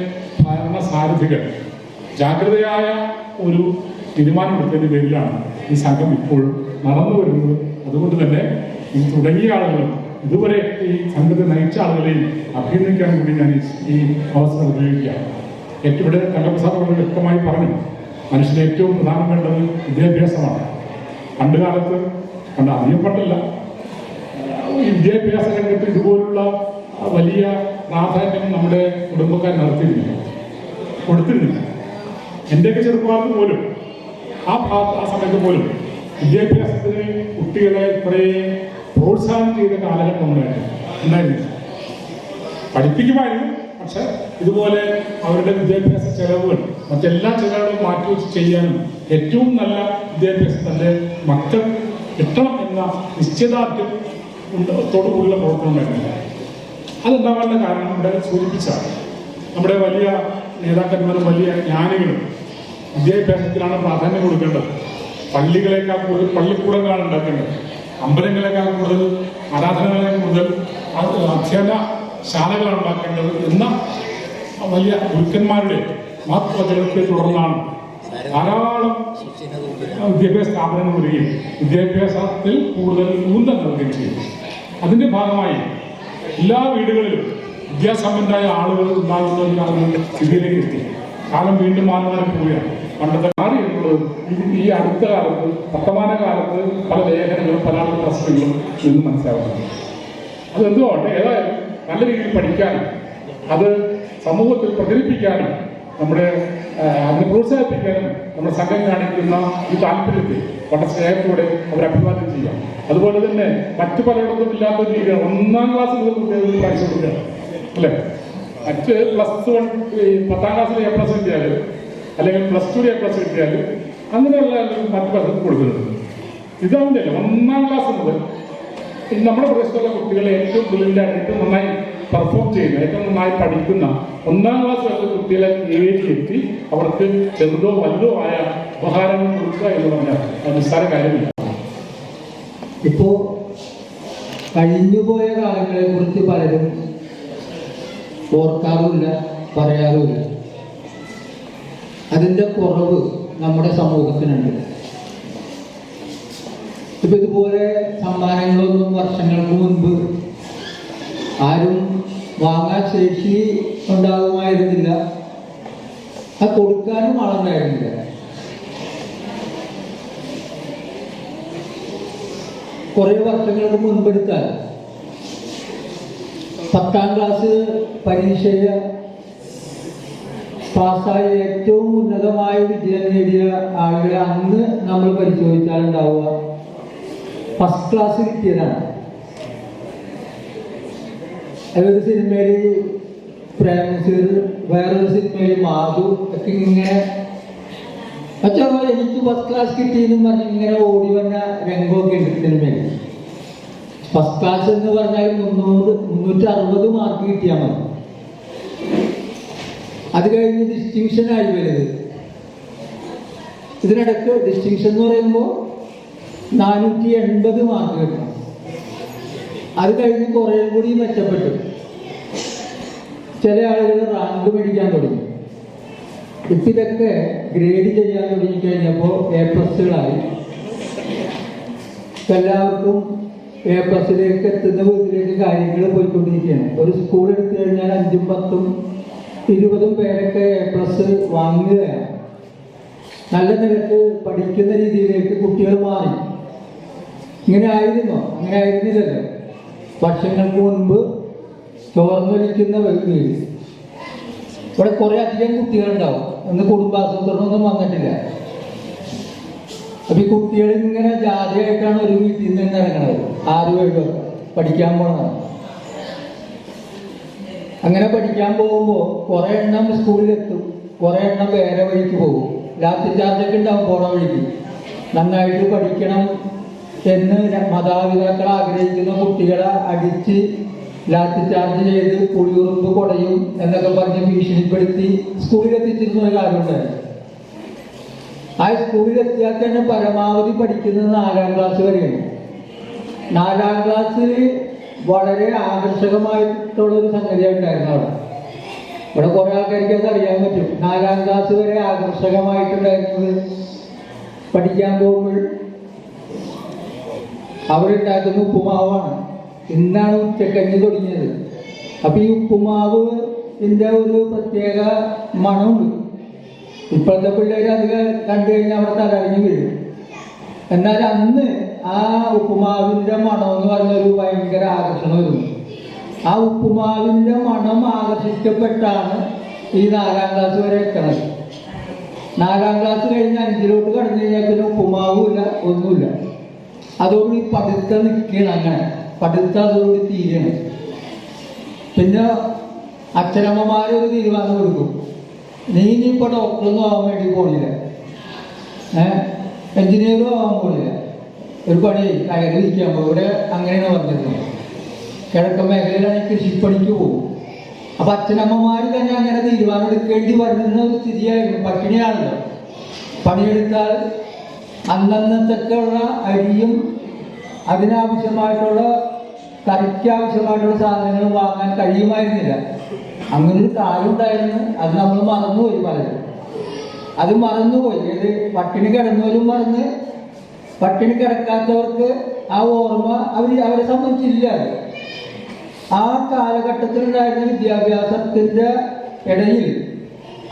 ഭരണ സാരഥികൾ ജാഗ്രതയായ ഒരു തീരുമാനമെടുത്തതിൻ്റെ പേരിലാണ് ഈ സംഘം ഇപ്പോൾ നടന്നു വരുന്നത്. അതുകൊണ്ട് തന്നെ ഈ തുടങ്ങിയ ആളുകളും ഇതുവരെ ഈ സംഘത്തെ നയിച്ച ആളുകളെയും അഭിനന്ദിക്കാൻ കൂടി ഞാൻ ഈ അവസരം ഉപയോഗിക്കുകയാണ്. ഏറ്റവും ഇവിടെ തങ്കപ്രസാദ് വളരെ വ്യക്തമായി പറഞ്ഞു, മനുഷ്യന് ഏറ്റവും പ്രധാനം വേണ്ടത് വിദ്യാഭ്യാസമാണ്. പണ്ട് കാലത്ത് അറിയപ്പെട്ടല്ല, ഈ വിദ്യാഭ്യാസ രംഗത്ത് ഇതുപോലുള്ള വലിയ പ്രാധാന്യം നമ്മുടെ കുടുംബക്കാർ കൊടുത്തിരുന്നില്ല. എൻ്റെയൊക്കെ ചെറുപ്പകാലത്ത് പോലും ആ സമയത്ത് പോലും വിദ്യാഭ്യാസത്തിന് കുട്ടികളെ ഇത്രയും പ്രോത്സാഹനം ചെയ്ത കാലഘട്ടം ഉണ്ടായിരുന്നു. പഠിപ്പിക്കുമായിരുന്നു, പക്ഷെ ഇതുപോലെ അവരുടെ വിദ്യാഭ്യാസ ചെലവുകൾ മറ്റെല്ലാ ചെലവുകളും മാറ്റിവെച്ച് ചെയ്യാനും ഏറ്റവും നല്ല വിദ്യാഭ്യാസം തന്റെ മക്കൾ കിട്ടണം എന്ന നിശ്ചയദാർഢ്യം തോടുകൂടിയുള്ള പ്രവർത്തനം വരുന്നില്ല. അതുണ്ടാകാനുള്ള കാരണം ഇവിടെ സൂചിപ്പിച്ചാണ്. നമ്മുടെ വലിയ നേതാക്കന്മാരും വലിയ ജ്ഞാനികളും വിദ്യാഭ്യാസത്തിലാണ് പ്രാധാന്യം കൊടുക്കേണ്ടത്. പള്ളികളെക്കാൾ കൂടുതൽ പള്ളിക്കൂടങ്ങളാണ് ഉണ്ടാക്കേണ്ടത്. അമ്പലങ്ങളെക്കാൾ കൂടുതൽ ആരാധനകളെ കൂടുതൽ അധ്യയന ശാലകളാണ് ഉണ്ടാക്കേണ്ടത് എന്ന വലിയ ഗുരുക്കന്മാരുടെ മഹത്വചനത്തെ തുടർന്നാണ് ധാരാളം വിദ്യാഭ്യാസ സ്ഥാപനങ്ങൾ വരികയും വിദ്യാഭ്യാസത്തിൽ കൂടുതൽ ഊന്നൽ നൽകുകയും ചെയ്യും. അതിന്റെ ഭാഗമായി എല്ലാ വീടുകളിലും വിദ്യാസമ്പന്നരായ ആളുകൾ ഉണ്ടാകുന്ന ഒരു സ്ഥിതിയിലേക്ക് എത്തി. കാലം വീണ്ടും മാറി മാറി പോവുകയാണ്. പണ്ടത്തെ മാറി എന്നുള്ളത് ഈ അടുത്ത കാലത്ത് വർത്തമാനകാലത്ത് പല ലേഖനങ്ങളും പല പ്രശ്നങ്ങളും ഇന്ന് മനസ്സിലാവുന്നുണ്ട്. അതെന്തുകൊണ്ട് ഏതായാലും നല്ല രീതിയിൽ പഠിക്കാനും അത് സമൂഹത്തിൽ പ്രചരിപ്പിക്കാനും നമ്മുടെ അതിനെ പ്രോത്സാഹിപ്പിക്കാനും നമ്മുടെ സംഘം കാണിക്കുന്ന ഈ താല്പര്യത്തെ വളരെ സ്നേഹത്തോടെ അവർ അഭിവാദ്യം ചെയ്യാം. അതുപോലെ തന്നെ മറ്റു പലയിടത്തും ഇല്ലാത്ത രീതിയാണ് 1-ാം ക്ലാസ് മുതൽ കുട്ടികൾക്ക് പൈസ കൊടുക്കുക അല്ലേ. മറ്റ് +1 10-ാം ക്ലാസ്സിൽ A+ കിട്ടിയാൽ അല്ലെങ്കിൽ +2 A+ കിട്ടിയാൽ അങ്ങനെയുള്ള മറ്റു പലർക്കും കൊടുക്കുന്നുണ്ട്. ഇതാവില്ല 1-ാം ക്ലാസ് മുതൽ നമ്മുടെ പ്രദേശത്തുള്ള കുട്ടികളെ ഏറ്റവും ബ്രില്യൻ്റായിട്ട് ഏറ്റവും നന്നായി പെർഫോം ചെയ്യുന്ന ഏറ്റവും നന്നായി പഠിക്കുന്ന 1-ാം ക്ലാസ് വരെ കുട്ടികളെ എത്തി അവർക്ക് ചെറുതോ വലുതോ ആയ ഉപഹാരങ്ങൾ കൊടുക്കുക എന്ന് പറഞ്ഞാൽ അത് നിസ്സാര കാര്യമില്ല. ഇപ്പോ കഴിഞ്ഞുപോയ കാലങ്ങളെ കുറിച്ച് പലരും ഓർക്കാറുമില്ല, പറയാറുമില്ല. അതിൻ്റെ കുറവ് നമ്മുടെ സമൂഹത്തിനുണ്ട്. ഇപ്പൊ ഇതുപോലെ സമ്മാനങ്ങളൊന്നും വർഷങ്ങൾക്ക് മുൻപ് ആരും വാങ്ങാൻ ശേഷി ഉണ്ടാകുമായിരുന്നില്ല, അത് കൊടുക്കാനും ആളുണ്ടായിരുന്നില്ല. കുറെ വർഷങ്ങൾക്ക് മുൻപെടുത്താൽ 10-ാം ക്ലാസ് പരീക്ഷയെ പാസ്സായി ഏറ്റവും ഉന്നതമായ വിജയം നേടിയ ആളുകളെ അന്ന് നമ്മൾ പരിശോധിച്ചാലുണ്ടാവുക ഫസ്റ്റ് ക്ലാസ് കിട്ടിയതാണ്. അതൊരു സിനിമയിൽ പ്രേംനസീർ, വേറൊരു സിനിമയിൽ മാധു ഒക്കെ ഇങ്ങനെ പക്ഷേ എനിക്ക് ഫസ്റ്റ് ക്ലാസ് കിട്ടിയെന്നും പറഞ്ഞ് ഇങ്ങനെ ഓടി വന്ന രംഗമൊക്കെ ഉണ്ട് സിനിമയിൽ. ഫസ്റ്റ് ക്ലാസ് എന്ന് പറഞ്ഞാൽ 360 മാർക്ക് കിട്ടിയാൽ മതി. അത് കഴിഞ്ഞ് ഡിസ്റ്റിങ്ഷനായി വരുന്നത്. ഇതിനിടയ്ക്ക് ഡിസ്റ്റിങ്ഷൻ എന്ന് പറയുമ്പോൾ 480 മാർക്ക് കിട്ടണം. അത് കഴിഞ്ഞ് കുറേ കൂടി മെച്ചപ്പെട്ടു. ചില ആളുകൾ റാങ്ക് മേടിക്കാൻ തുടങ്ങി. ഇപ്പം ഇതൊക്കെ ഗ്രേഡ് ചെയ്യാൻ തുടങ്ങിക്കഴിഞ്ഞപ്പോൾ A+കളായി. എല്ലാവർക്കും A+ലേക്ക് എത്തുന്ന വിധത്തിലേക്ക് കാര്യങ്ങൾ പോയിക്കൊണ്ടിരിക്കുകയാണ്. ഒരു സ്കൂൾ എടുത്തു കഴിഞ്ഞാൽ 5ഉം 10ഉം 20ഉം പേരൊക്കെ A+ വാങ്ങുകയാണ്. നല്ല നിലക്ക് പഠിക്കുന്ന രീതിയിലേക്ക് കുട്ടികൾ മാറി. ഇങ്ങനെ ആയിരുന്നോ? അങ്ങനെ ആയിരുന്നില്ലല്ലോ. വർഷങ്ങൾക്ക് മുൻപ് ചോർന്നൊലിക്കുന്ന വ്യക്തി ഇവിടെ കുറെ അധികം കുട്ടികളുണ്ടാവും. അന്ന് കുടുംബാസൂത്രണമൊന്നും വന്നിട്ടില്ല. അപ്പൊ ഈ കുട്ടികൾ ഇങ്ങനെ ജാതിയായിട്ടാണ് ഒരു വീട്ടിൽ നിന്ന് ഇറങ്ങണത്. 6-7 പഠിക്കാൻ പോണതാണ്. അങ്ങനെ പഠിക്കാൻ പോകുമ്പോൾ കുറെ എണ്ണം സ്കൂളിലെത്തും, കുറെ എണ്ണം വേറെ വഴിക്ക് പോകും. ലാത്തി ചാർജൊക്കെ ഉണ്ടാവും പോണ വഴിക്ക്. നന്നായിട്ട് പഠിക്കണം എന്ന് മാതാപിതാക്കൾ ആഗ്രഹിക്കുന്ന കുട്ടികളെ അടിച്ച് ലാത്തി ചാർജ് ചെയ്ത് പുളിയുറുമ്പ് കുടയും എന്നൊക്കെ പറഞ്ഞ് ഭീഷണിപ്പെടുത്തി സ്കൂളിലെത്തിച്ചിരുന്ന ഒരു കാര്യമുണ്ടായിരുന്നു. ആ സ്കൂളിലെത്തിയാൽ തന്നെ പരമാവധി പഠിക്കുന്നത് 4-ാം ക്ലാസ് വരെയാണ്. 4-ാം ക്ലാസ്സിൽ വളരെ ആകർഷകമായിട്ടുള്ളൊരു സംഗതിയാണ് ഉണ്ടായിരുന്നത്. ഇവിടെ കുറെ ആൾക്കാർക്ക് അത് അറിയാൻ പറ്റും. 4-ാം ക്ലാസ് വരെ ആകർഷകമായിട്ടുണ്ടായിരുന്നത് പഠിക്കാൻ പോകുമ്പോൾ അവരുണ്ടാക്കുന്ന ഉപ്പുമാവാണ്. ഇന്നാണ് ഉച്ചക്കഞ്ഞി തുടങ്ങിയത്. അപ്പൊ ഈ ഉപ്പുമാവിന്റെ ഒരു പ്രത്യേക മണമുണ്ട്. ഇപ്പോഴത്തെ പിള്ളേർ അത് കണ്ടു കഴിഞ്ഞാൽ അവിടെ തലറിഞ്ഞ് വീഴും. എന്നാൽ അന്ന് ആ ഉപ്പുമാവിന്റെ മണം എന്ന് പറഞ്ഞൊരു ഭയങ്കര ആകർഷണമായിരുന്നു. ആ ഉപ്പുമാവിന്റെ മണം ആകർഷിക്കപ്പെട്ടാണ് ഈ 4-ാം ക്ലാസ് വരെ എത്തണത്. 4-ാം ക്ലാസ് കഴിഞ്ഞ് 5-ലോട്ട് കടന്നു കഴിഞ്ഞാൽ പിന്നെ ഉപ്പുമാവുമില്ല, ഒന്നുമില്ല. അതോടുകൂടി പഠിത്തം നിൽക്കണം. അങ്ങനെ പഠിത്തം അതോടുകൂടി തീരണം. പിന്നെ അച്ഛനമ്മമാരൊരു തീരുമാനം കൊടുക്കും, നീ ഇനിയിപ്പോൾ ഡോക്ടറൊന്നും ആവാൻ വേണ്ടി പോണില്ല, എഞ്ചിനീയറും ആവാൻ പോണില്ല, ഒരു പണി കയറി ഇരിക്കാൻ പോകും. ഇവിടെ അങ്ങനെയാണ് പറഞ്ഞിരുന്നത്. കിഴക്കൻ മേഖലയിലാണെങ്കിൽ കൃഷിപ്പണിക്ക് പോകും. അപ്പം അച്ഛനമ്മമാർ തന്നെ അങ്ങനെ തീരുമാനം എടുക്കേണ്ടി വരുന്ന ഒരു സ്ഥിതിയായിരുന്നു. പട്ടിണിയാണല്ലോ. പണിയെടുത്താൽ അന്നന്നത്തേക്കുള്ള അരിയും അതിനാവശ്യമായിട്ടുള്ള കറിക്കാവശ്യമായിട്ടുള്ള സാധനങ്ങൾ വാങ്ങാൻ കഴിയുമായിരുന്നില്ല. അങ്ങനൊരു കാലം ഉണ്ടായിരുന്നു. അത് നമ്മൾ മറന്നുപോയി പലരും. അത് മറന്നുപോയി. ഏത് പട്ടിണി കിടന്നവരും മറന്ന്, പട്ടിണി കിടക്കാത്തവർക്ക് ആ ഓർമ്മ അവരെ സംബന്ധിച്ചില്ല. ആ കാലഘട്ടത്തിലുണ്ടായിരുന്ന വിദ്യാഭ്യാസത്തിൻ്റെ ഇടയിൽ,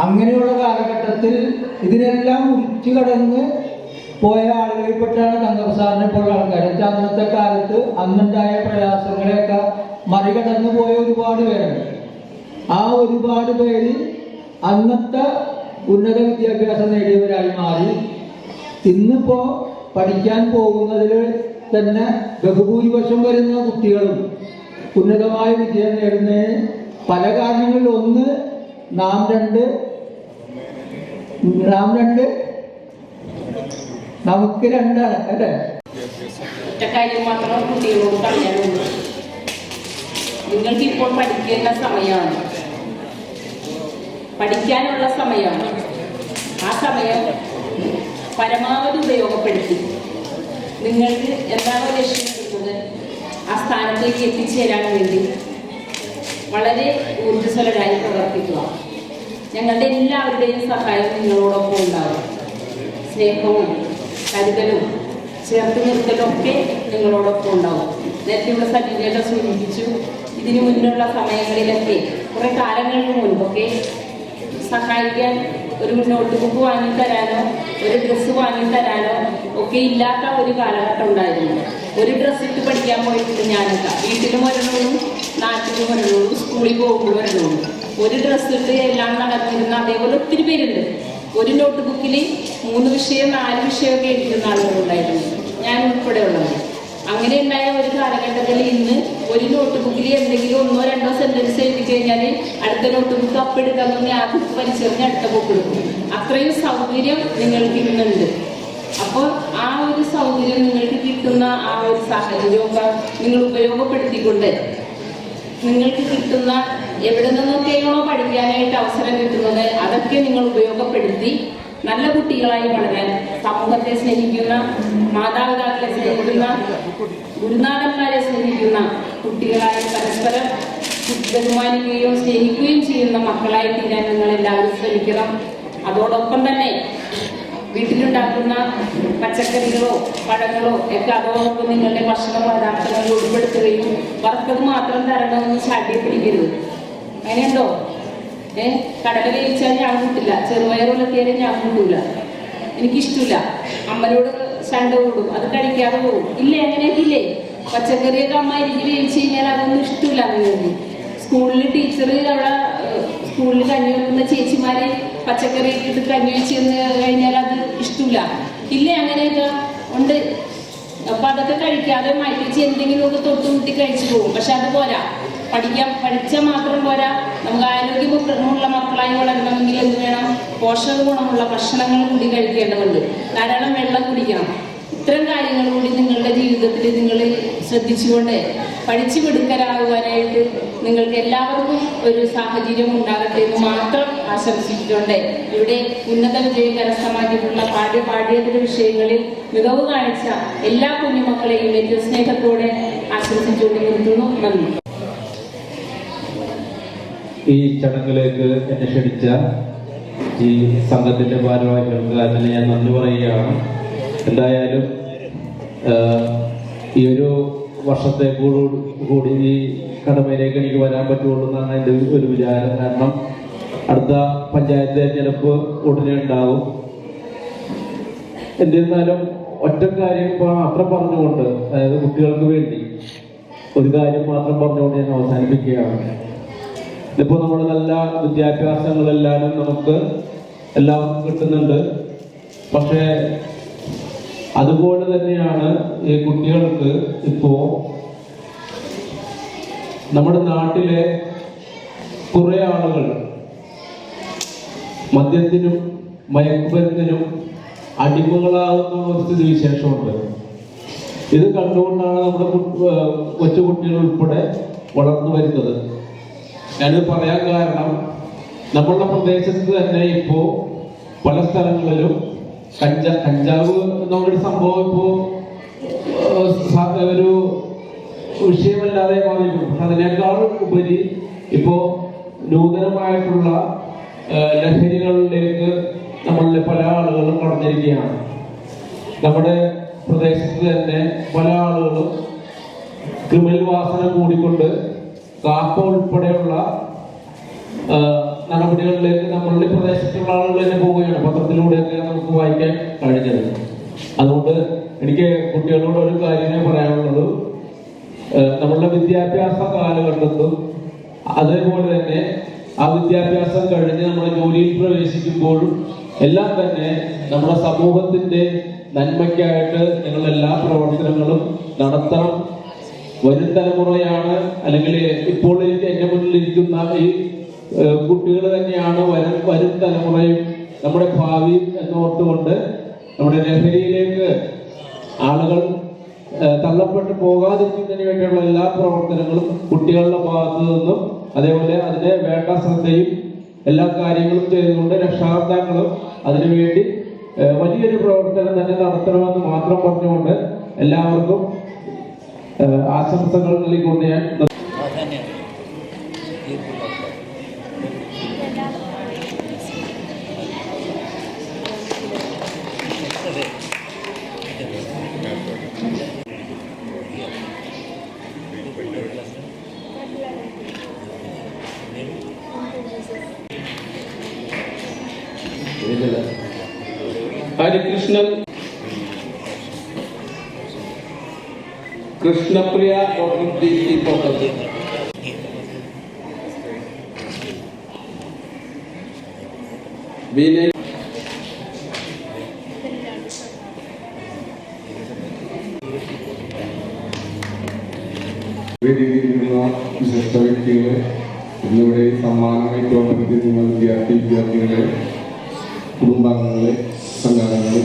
അങ്ങനെയുള്ള കാലഘട്ടത്തിൽ ഇതിനെല്ലാം മുറിച്ചു കടന്ന് പോയ ആളുകളിൽപ്പെട്ടാണ് തങ്കപ്പ സാറിനെ പോലുള്ള ആൾക്കാർ. അന്നത്തെ കാലത്ത് അന്നുണ്ടായ പ്രയാസങ്ങളെയൊക്കെ മറികടന്ന് പോയ ഒരുപാട് പേരുണ്ട്. ആ ഒരുപാട് പേര് അന്നത്തെ ഉന്നത വിദ്യാഭ്യാസം നേടിയവരായി മാറി. ഇന്നിപ്പോൾ പഠിക്കാൻ പോകുന്നതിൽ തന്നെ ബഹുഭൂരിപക്ഷം വരുന്ന കുട്ടികളും ഉന്നതമായ വിജയം നേടുന്നതിന് പല കാരണങ്ങളിൽ ഒന്ന് നാം രണ്ട് നമുക്ക് രണ്ടാണ് അല്ലേ? ഒറ്റ കാര്യം മാത്രം കുട്ടികളോട് പറയാനുള്ളൂ. നിങ്ങൾക്ക് ഇപ്പോൾ പഠിക്കേണ്ട സമയമാണ്, പഠിക്കാനുള്ള സമയമാണ്. ആ സമയം പരമാവധി ഉപയോഗപ്പെടുത്തി നിങ്ങൾക്ക് എന്താണോ ലക്ഷ്യം കിട്ടുന്നത് ആ സ്ഥാനത്തേക്ക് എത്തിച്ചേരാൻ വേണ്ടി വളരെ ഊർജ്ജസ്വലരായി പ്രവർത്തിക്കുക. ഞങ്ങളുടെ എല്ലാവരുടെയും സഹായം നിങ്ങളോടൊപ്പം ഉണ്ടാകും. സ്നേഹവും കരുതലും ചേർത്ത് നിർത്തലും ഒക്കെ നിങ്ങളോടൊപ്പം ഉണ്ടാവും. നേരത്തെ ഇവിടെ സജീവത സൂചിപ്പിച്ചു. ഇതിനു മുന്നുള്ള സമയങ്ങളിലൊക്കെ കുറെ കാലങ്ങൾക്ക് മുൻപൊക്കെ സഹായിക്കാൻ ഒരു നോട്ട് ബുക്ക് വാങ്ങിത്തരാനോ ഒരു ഡ്രസ്സ് വാങ്ങിത്തരാനോ ഒക്കെ ഇല്ലാത്ത ഒരു കാലഘട്ടം ഉണ്ടായിരുന്നു. ഒരു ഡ്രസ്സ് ഇട്ട് പഠിക്കാൻ പോയിട്ടുണ്ട് ഞാനൊക്കെ. വീട്ടിലും വരണോളും നാട്ടിലും വരണോളും സ്കൂളിൽ പോകുമ്പോൾ വരണോളും ഒരു ഡ്രസ്സ് ഇട്ട് എല്ലാം നടന്നിരുന്ന അതേപോലെ ഒത്തിരി പേരുണ്ട്. ഒരു നോട്ട് ബുക്കിൽ 3 വിഷയം 4 വിഷയമൊക്കെ എഴുതുന്ന ആളുകളുണ്ടായിരുന്നു, ഞാൻ ഉൾപ്പെടെ ഉള്ളത്. അങ്ങനെ ഉണ്ടായ ഒരു കാലഘട്ടത്തിൽ ഇന്ന് ഒരു നോട്ട് ബുക്കിൽ എന്തെങ്കിലും 1 2 സെന്റൻസ് എഴുതി കഴിഞ്ഞാൽ അടുത്ത നോട്ട് ബുക്ക് അപ്പെടുക്കാൻ തന്നെ ആ ബുക്ക് വലിച്ചെറിഞ്ഞ് അടുത്ത ബുക്ക് എടുക്കും. അത്രയും സൗകര്യം നിങ്ങൾക്ക് ഇന്നുണ്ട്. അപ്പോൾ ആ ഒരു സൗകര്യം നിങ്ങൾക്ക് കിട്ടുന്ന ആ ഒരു സാഹചര്യമൊക്കെ നിങ്ങൾ ഉപയോഗപ്പെടുത്തിക്കൊണ്ട് നിങ്ങൾക്ക് കിട്ടുന്ന എവിടെ നിന്നൊക്കെയാണോ പഠിക്കാനായിട്ട് അവസരം കിട്ടുന്നത് അതൊക്കെ നിങ്ങൾ ഉപയോഗപ്പെടുത്തി നല്ല കുട്ടികളായി വളരാൻ, സമൂഹത്തെ സ്നേഹിക്കുന്ന, മാതാപിതാക്കളെ സ്നേഹിക്കുന്ന, ഗുരുനാഥന്മാരെ സ്നേഹിക്കുന്ന കുട്ടികളായി പരസ്പരം ബഹുമാനിക്കുകയും സ്നേഹിക്കുകയും ചെയ്യുന്ന മക്കളായി തീരാൻ നിങ്ങൾ എല്ലാവരും ശ്രമിക്കണം. അതോടൊപ്പം തന്നെ വീട്ടിലുണ്ടാക്കുന്ന പച്ചക്കറികളോ പഴങ്ങളോ ഒക്കെ അതോടൊപ്പം നിങ്ങളുടെ ഭക്ഷണ പദാർത്ഥങ്ങൾ ഉൾപ്പെടുത്തുകയും വറുത്തത് മാത്രം തരണമെന്ന് ചാട്ടിയെ പിടിക്കരുത്. അങ്ങനെയുണ്ടോ? കടല വേവിച്ചാൽ ഞാൻ കൂട്ടില്ല, ചെറുപയറുലത്തിയാലും ഞാൻ കൂട്ടൂല, എനിക്കിഷ്ടമില്ല. അമ്മനോട് ശണ്ട കൂടും, അത് കഴിക്കാതെ പോകും. ഇല്ലേ? അങ്ങനെയൊക്കെ ഇല്ലേ? പച്ചക്കറിയൊക്കെ അമ്മ അരിഞ്ഞ് വേവിച്ച് കഴിഞ്ഞാൽ അതൊന്നും ഇഷ്ടമില്ല. നിങ്ങൾക്ക് സ്കൂളിൽ ടീച്ചർ അവിടെ സ്കൂളിൽ കഞ്ഞി വെക്കുന്ന ചേച്ചിമാരെ പച്ചക്കറി ഇട്ട് കഞ്ഞി വെച്ച് കഴിഞ്ഞാൽ അത് ഇഷ്ടമില്ല. ഇല്ലേ? അങ്ങനെയൊക്കെ ഉണ്ട്. അപ്പൊ അതൊക്കെ കഴിക്കാതെ മാറ്റിച്ച് എന്തെങ്കിലുമൊക്കെ തൊട്ടുമുട്ടി കഴിച്ചു പോകും. പക്ഷെ അത് പോരാ. പഠിച്ചാൽ മാത്രം പോരാ. നമുക്ക് ആരോഗ്യമുള്ള മക്കളായി വളരണമെങ്കിൽ എന്ത് വേണം? പോഷക ഗുണമുള്ള ഭക്ഷണങ്ങൾ കൂടി കഴിക്കേണ്ടതുണ്ട്. ധാരാളം വെള്ളം കുടിക്കണം. ഇത്തരം കാര്യങ്ങൾ കൂടി നിങ്ങളുടെ ജീവിതത്തിൽ നിങ്ങൾ ശ്രദ്ധിച്ചുകൊണ്ട് പഠിച്ചു മിടുക്കരാകുവാനായിട്ട് നിങ്ങൾക്ക് എല്ലാവർക്കും ഒരു സാഹചര്യം ഉണ്ടാകട്ടെ എന്ന് മാത്രം ആശംസിച്ചുകൊണ്ട് ഇവിടെ ഉന്നത വിജയം കരസ്ഥമാക്കിയിട്ടുള്ള പാഠ്യേതര വിഷയങ്ങളിൽ മികവ് കാണിച്ച എല്ലാ കുഞ്ഞുമക്കളെയും ഏറ്റവും സ്നേഹത്തോടെ ആശംസിച്ചുകൊണ്ട് നിർത്തുന്നു. നന്ദി. ഈ ചടങ്ങിലേക്ക് എന്നെ ക്ഷണിച്ച ഈ സംഘത്തിന്റെ ഭാരവാഹികൾക്ക് അതിന് ഞാൻ നന്ദി പറയുകയാണ്. എന്തായാലും ഈ ഒരു വർഷത്തെ കൂടി ഈ കടമയിലേക്ക് എനിക്ക് വരാൻ പറ്റുള്ളൂ എന്നാണ് എൻ്റെ ഒരു വിചാരം. കാരണം അടുത്ത പഞ്ചായത്ത് തെരഞ്ഞെടുപ്പ് ഉടനെ ഉണ്ടാവും. എന്നിരുന്നാലും ഒറ്റ കാര്യം മാത്രം പറഞ്ഞുകൊണ്ട്, അതായത് കുട്ടികൾക്ക് വേണ്ടി ഒരു കാര്യം മാത്രം പറഞ്ഞുകൊണ്ട് ഞാൻ അവസാനിപ്പിക്കുകയാണ്. ഇതിപ്പോൾ നമ്മുടെ നല്ല വിദ്യാഭ്യാസങ്ങളെല്ലാവരും നമുക്ക് എല്ലാവർക്കും കിട്ടുന്നുണ്ട്. പക്ഷേ അതുപോലെ തന്നെയാണ് ഈ കുട്ടികൾക്ക് ഇപ്പോൾ നമ്മുടെ നാട്ടിലെ കുറെ ആളുകൾ മദ്യത്തിനും മയക്കുമരുന്നിനും അടിമകളാകുന്ന ഒരു സ്ഥിതിവിശേഷമുണ്ട്. ഇത് കണ്ടുകൊണ്ടാണ് നമ്മുടെ കൊച്ചുകുട്ടികൾ ഉൾപ്പെടെ വളർന്നു വരുന്നത്. ഞാനിത് പറയാൻ കാരണം നമ്മളുടെ പ്രദേശത്ത് തന്നെ ഇപ്പോൾ പല സ്ഥലങ്ങളിലും കഞ്ചാവ് എന്നുള്ളൊരു സംഭവം ഇപ്പോൾ ഒരു വിഷയമല്ലാതെ മാറിയിരുന്നു. പക്ഷെ അതിനേക്കാൾ ഉപരി ഇപ്പോ നൂതനമായിട്ടുള്ള ലഹരികളിലേക്ക് നമ്മളിലെ പല ആളുകളും കടന്നിരിക്കുകയാണ്. നമ്മുടെ പ്രദേശത്ത് തന്നെ പല ആളുകളും ക്രിമിനൽ വാസന കൂടിക്കൊണ്ട് കാപ്പ ഉൾപ്പെടെയുള്ള നടപടികളിലേക്ക് നമ്മളുടെ പ്രദേശത്തുള്ള ആളുകൾ തന്നെ പോവുകയാണ്. പത്രത്തിലൂടെയൊക്കെ നമുക്ക് വായിക്കാൻ കഴിഞ്ഞത്. അതുകൊണ്ട് എനിക്ക് കുട്ടികളോട് ഒരു കാര്യമേ പറയാനുള്ളത്, നമ്മളുടെ വിദ്യാഭ്യാസ കാലഘട്ടത്തും അതേപോലെ തന്നെ ആ വിദ്യാഭ്യാസം കഴിഞ്ഞ് നമ്മുടെ ജോലിയിൽ പ്രവേശിക്കുമ്പോഴും എല്ലാം തന്നെ നമ്മുടെ സമൂഹത്തിന്റെ നന്മയ്ക്കായിട്ട് ഞങ്ങൾ എല്ലാ പ്രവർത്തനങ്ങളും നടത്തണം. വരും തലമുറയാണ്, അല്ലെങ്കിൽ ഇപ്പോൾ എന്റെ മുന്നിലിരിക്കുന്ന ഈ കുട്ടികൾ തന്നെയാണ് വരും തലമുറയും നമ്മുടെ ഭാവിയും എന്നോർത്തുകൊണ്ട് നമ്മുടെ ലഹരിയിലേക്ക് ആളുകൾ തള്ളപ്പെട്ടു പോകാതിരിക്കുന്നതിന് വേണ്ടിയുള്ള എല്ലാ പ്രവർത്തനങ്ങളും കുട്ടികളുടെ ഭാഗത്തു നിന്നും, അതേപോലെ അതിന് വേണ്ട ശ്രദ്ധയും എല്ലാ കാര്യങ്ങളും ചെയ്തുകൊണ്ട് രക്ഷാകർത്താക്കളും അതിനുവേണ്ടി വലിയൊരു പ്രവർത്തനം തന്നെ നടത്തണമെന്ന് മാത്രം പറഞ്ഞുകൊണ്ട് എല്ലാവർക്കും ആശംസകൾ നൽകിക്കൊണ്ട് ഞാൻ ഹരികൃഷ്ണൻ കൃഷ്ണപ്രിയ വിനയ് വിശിഷ്ട വ്യക്തികളെ ഇന്നിവിടെ സമ്മാനം ഏറ്റുവാങ്ങുന്ന നിങ്ങൾ വിദ്യാർത്ഥികളെ, കുടുംബാംഗങ്ങളെ, സംഘടനകളെ,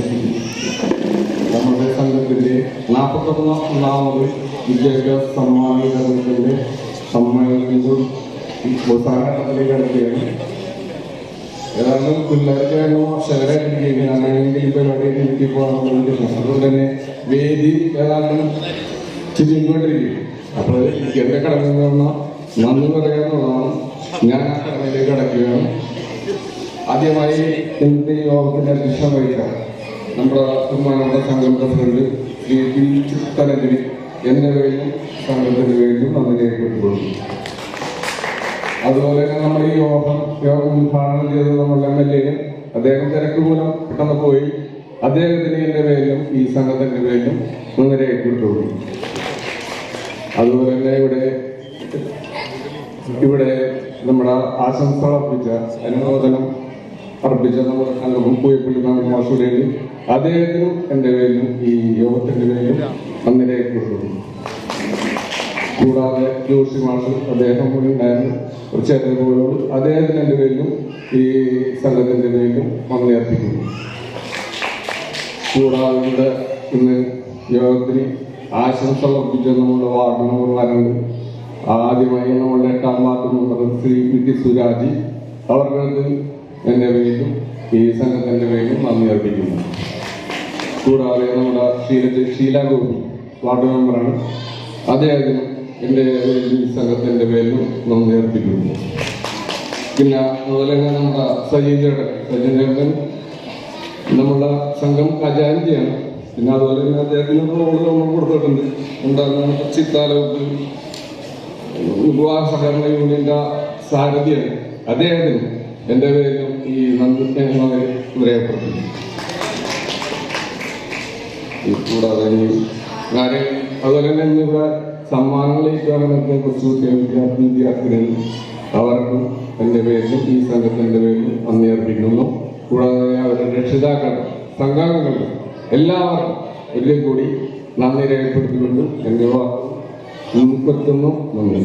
നമ്മുടെ സംഘത്തിന്റെ 41ാമത് വിദ്യാഭ്യാസ സമ്മാന വിതരണത്തിന്റെ സമ്മേളനത്തിൽ അവസാനഘട്ടത്തിലേക്ക് കിടക്കുകയാണ്. ഏതാണ്ട് പിള്ളേർക്ക് ഷെയറായിട്ടിരിക്കുകയാണ്. അങ്ങനെയെങ്കിൽ ഈ പരിപാടിയിൽ എനിക്ക് പോകാൻ അതുകൊണ്ട് തന്നെ വേദി ഏതാണ്ട് ചുരുങ്ങിക്കൊണ്ടിരിക്കും. അപ്പോൾ എന്റെ കടമ എന്ന് പറഞ്ഞാൽ നന്ദി പറയാന്നുള്ളതാണ്. ഞാൻ ആ കടമയിലേക്ക് കടക്കുകയാണ്. ആദ്യമായി ഇന്നത്തെ യോഗത്തിന്റെ അധ്യക്ഷം വഹിക്കാം നമ്മുടെ ബഹുമാനപ്പെട്ട സംഘം പ്രസിഡന്റ് ശ്രീ പി ചിത്തരഞ്ജലി എന്റെ പേരിലും സംഘത്തിന്റെ പേരിലും നന്ദി രേഖപ്പെടുത്തുന്നു. അതുപോലെ തന്നെ നമ്മുടെ ഈ യോഗം ഉദ്ഘാടനം ചെയ്തത് നമ്മുടെ MLA അദ്ദേഹം തിരക്ക് മൂലം പെട്ടെന്ന് പോയി. അദ്ദേഹത്തിന് എന്റെ പേരിലും ഈ സംഘത്തിന്റെ പേരിലും നന്ദി രേഖപ്പെടുത്തുന്നു. അതുപോലെ തന്നെ ഇവിടെ നമ്മുടെ ആശംസ അർപ്പിച്ച അനുമോദനം അർപ്പിച്ച നമ്മുടെ സംഘം പൂയപ്പള്ളി മാഷുടേന് അദ്ദേഹത്തിനും എൻ്റെ പേരിലും ഈ യോഗത്തിന്റെ പേരിലും നന്ദി രേഖപ്പെടുത്തുന്നു. കൂടാതെ ജോഷി മാഷ് അദ്ദേഹം കൂടി ഉണ്ടായിരുന്നു ഒരു ചെറിയപോലോട് അദ്ദേഹത്തിന് എൻ്റെ പേരിലും ഈ സംഘത്തിന്റെ പേരിലും നന്ദി അർപ്പിക്കുന്നു. കൂടാതെ ഇന്ന് യോഗത്തിന് ആശംസ അർപ്പിച്ച നമ്മുടെ വാർഡ് മെമ്പർമാരുണ്ട്. ആദ്യമായി നമ്മളുടെ 8ാം ward member Shri P Suraji അവർക്ക് എൻ്റെ പേരിലും ഈ സംഘത്തിന്റെ പേരിലും നന്ദി അർപ്പിക്കുന്നു. കൂടാതെ നമ്മുടെ ഷീല ഗോപി വാർഡ് മെമ്പറാണ്. അദ്ദേഹത്തിന് എൻ്റെ ഈ സംഘത്തിന്റെ പേരിലും നന്ദി അർപ്പിക്കുന്നു. പിന്നെ അതുപോലെ തന്നെ നമ്മുടെ സജീന്ദ്രൻ നമ്മുടെ സംഘം ഖജാൻജിയാണ്. പിന്നെ അതുപോലെ തന്നെ അദ്ദേഹത്തിന് റോള് നമ്മൾ കൊടുത്തിട്ടുണ്ട്. ഉണ്ടാകുന്ന ചിത്താലവത്ത് വിവാഹ സഹകരണ യൂണിയന്റെ സാരഥിയാണ്. അദ്ദേഹത്തിന് എൻ്റെ പേരിലും ഈ നന്ദി രേഖപ്പെടുത്തുന്നു. കൂടാതെ അതുപോലെ തന്നെ ഇന്നിവിടെ സമ്മാനങ്ങൾ ഏറ്റുവാങ്ങുന്ന കൊച്ചു വിദ്യാർത്ഥികൾ അവർക്കും എൻ്റെ പേരിലും ഈ സംഘത്തിൻ്റെ പേരിലും നന്ദി അർപ്പിക്കുന്നു. കൂടാതെ അവരുടെ രക്ഷിതാക്കൾ സംഘാംഗങ്ങൾ എല്ലാവർക്കും ഒരിക്കൽ കൂടി നന്ദി രേഖപ്പെടുത്തിക്കൊണ്ട് എൻ്റെ വാക്ക് മുൻപെത്തുന്നു. നന്ദി.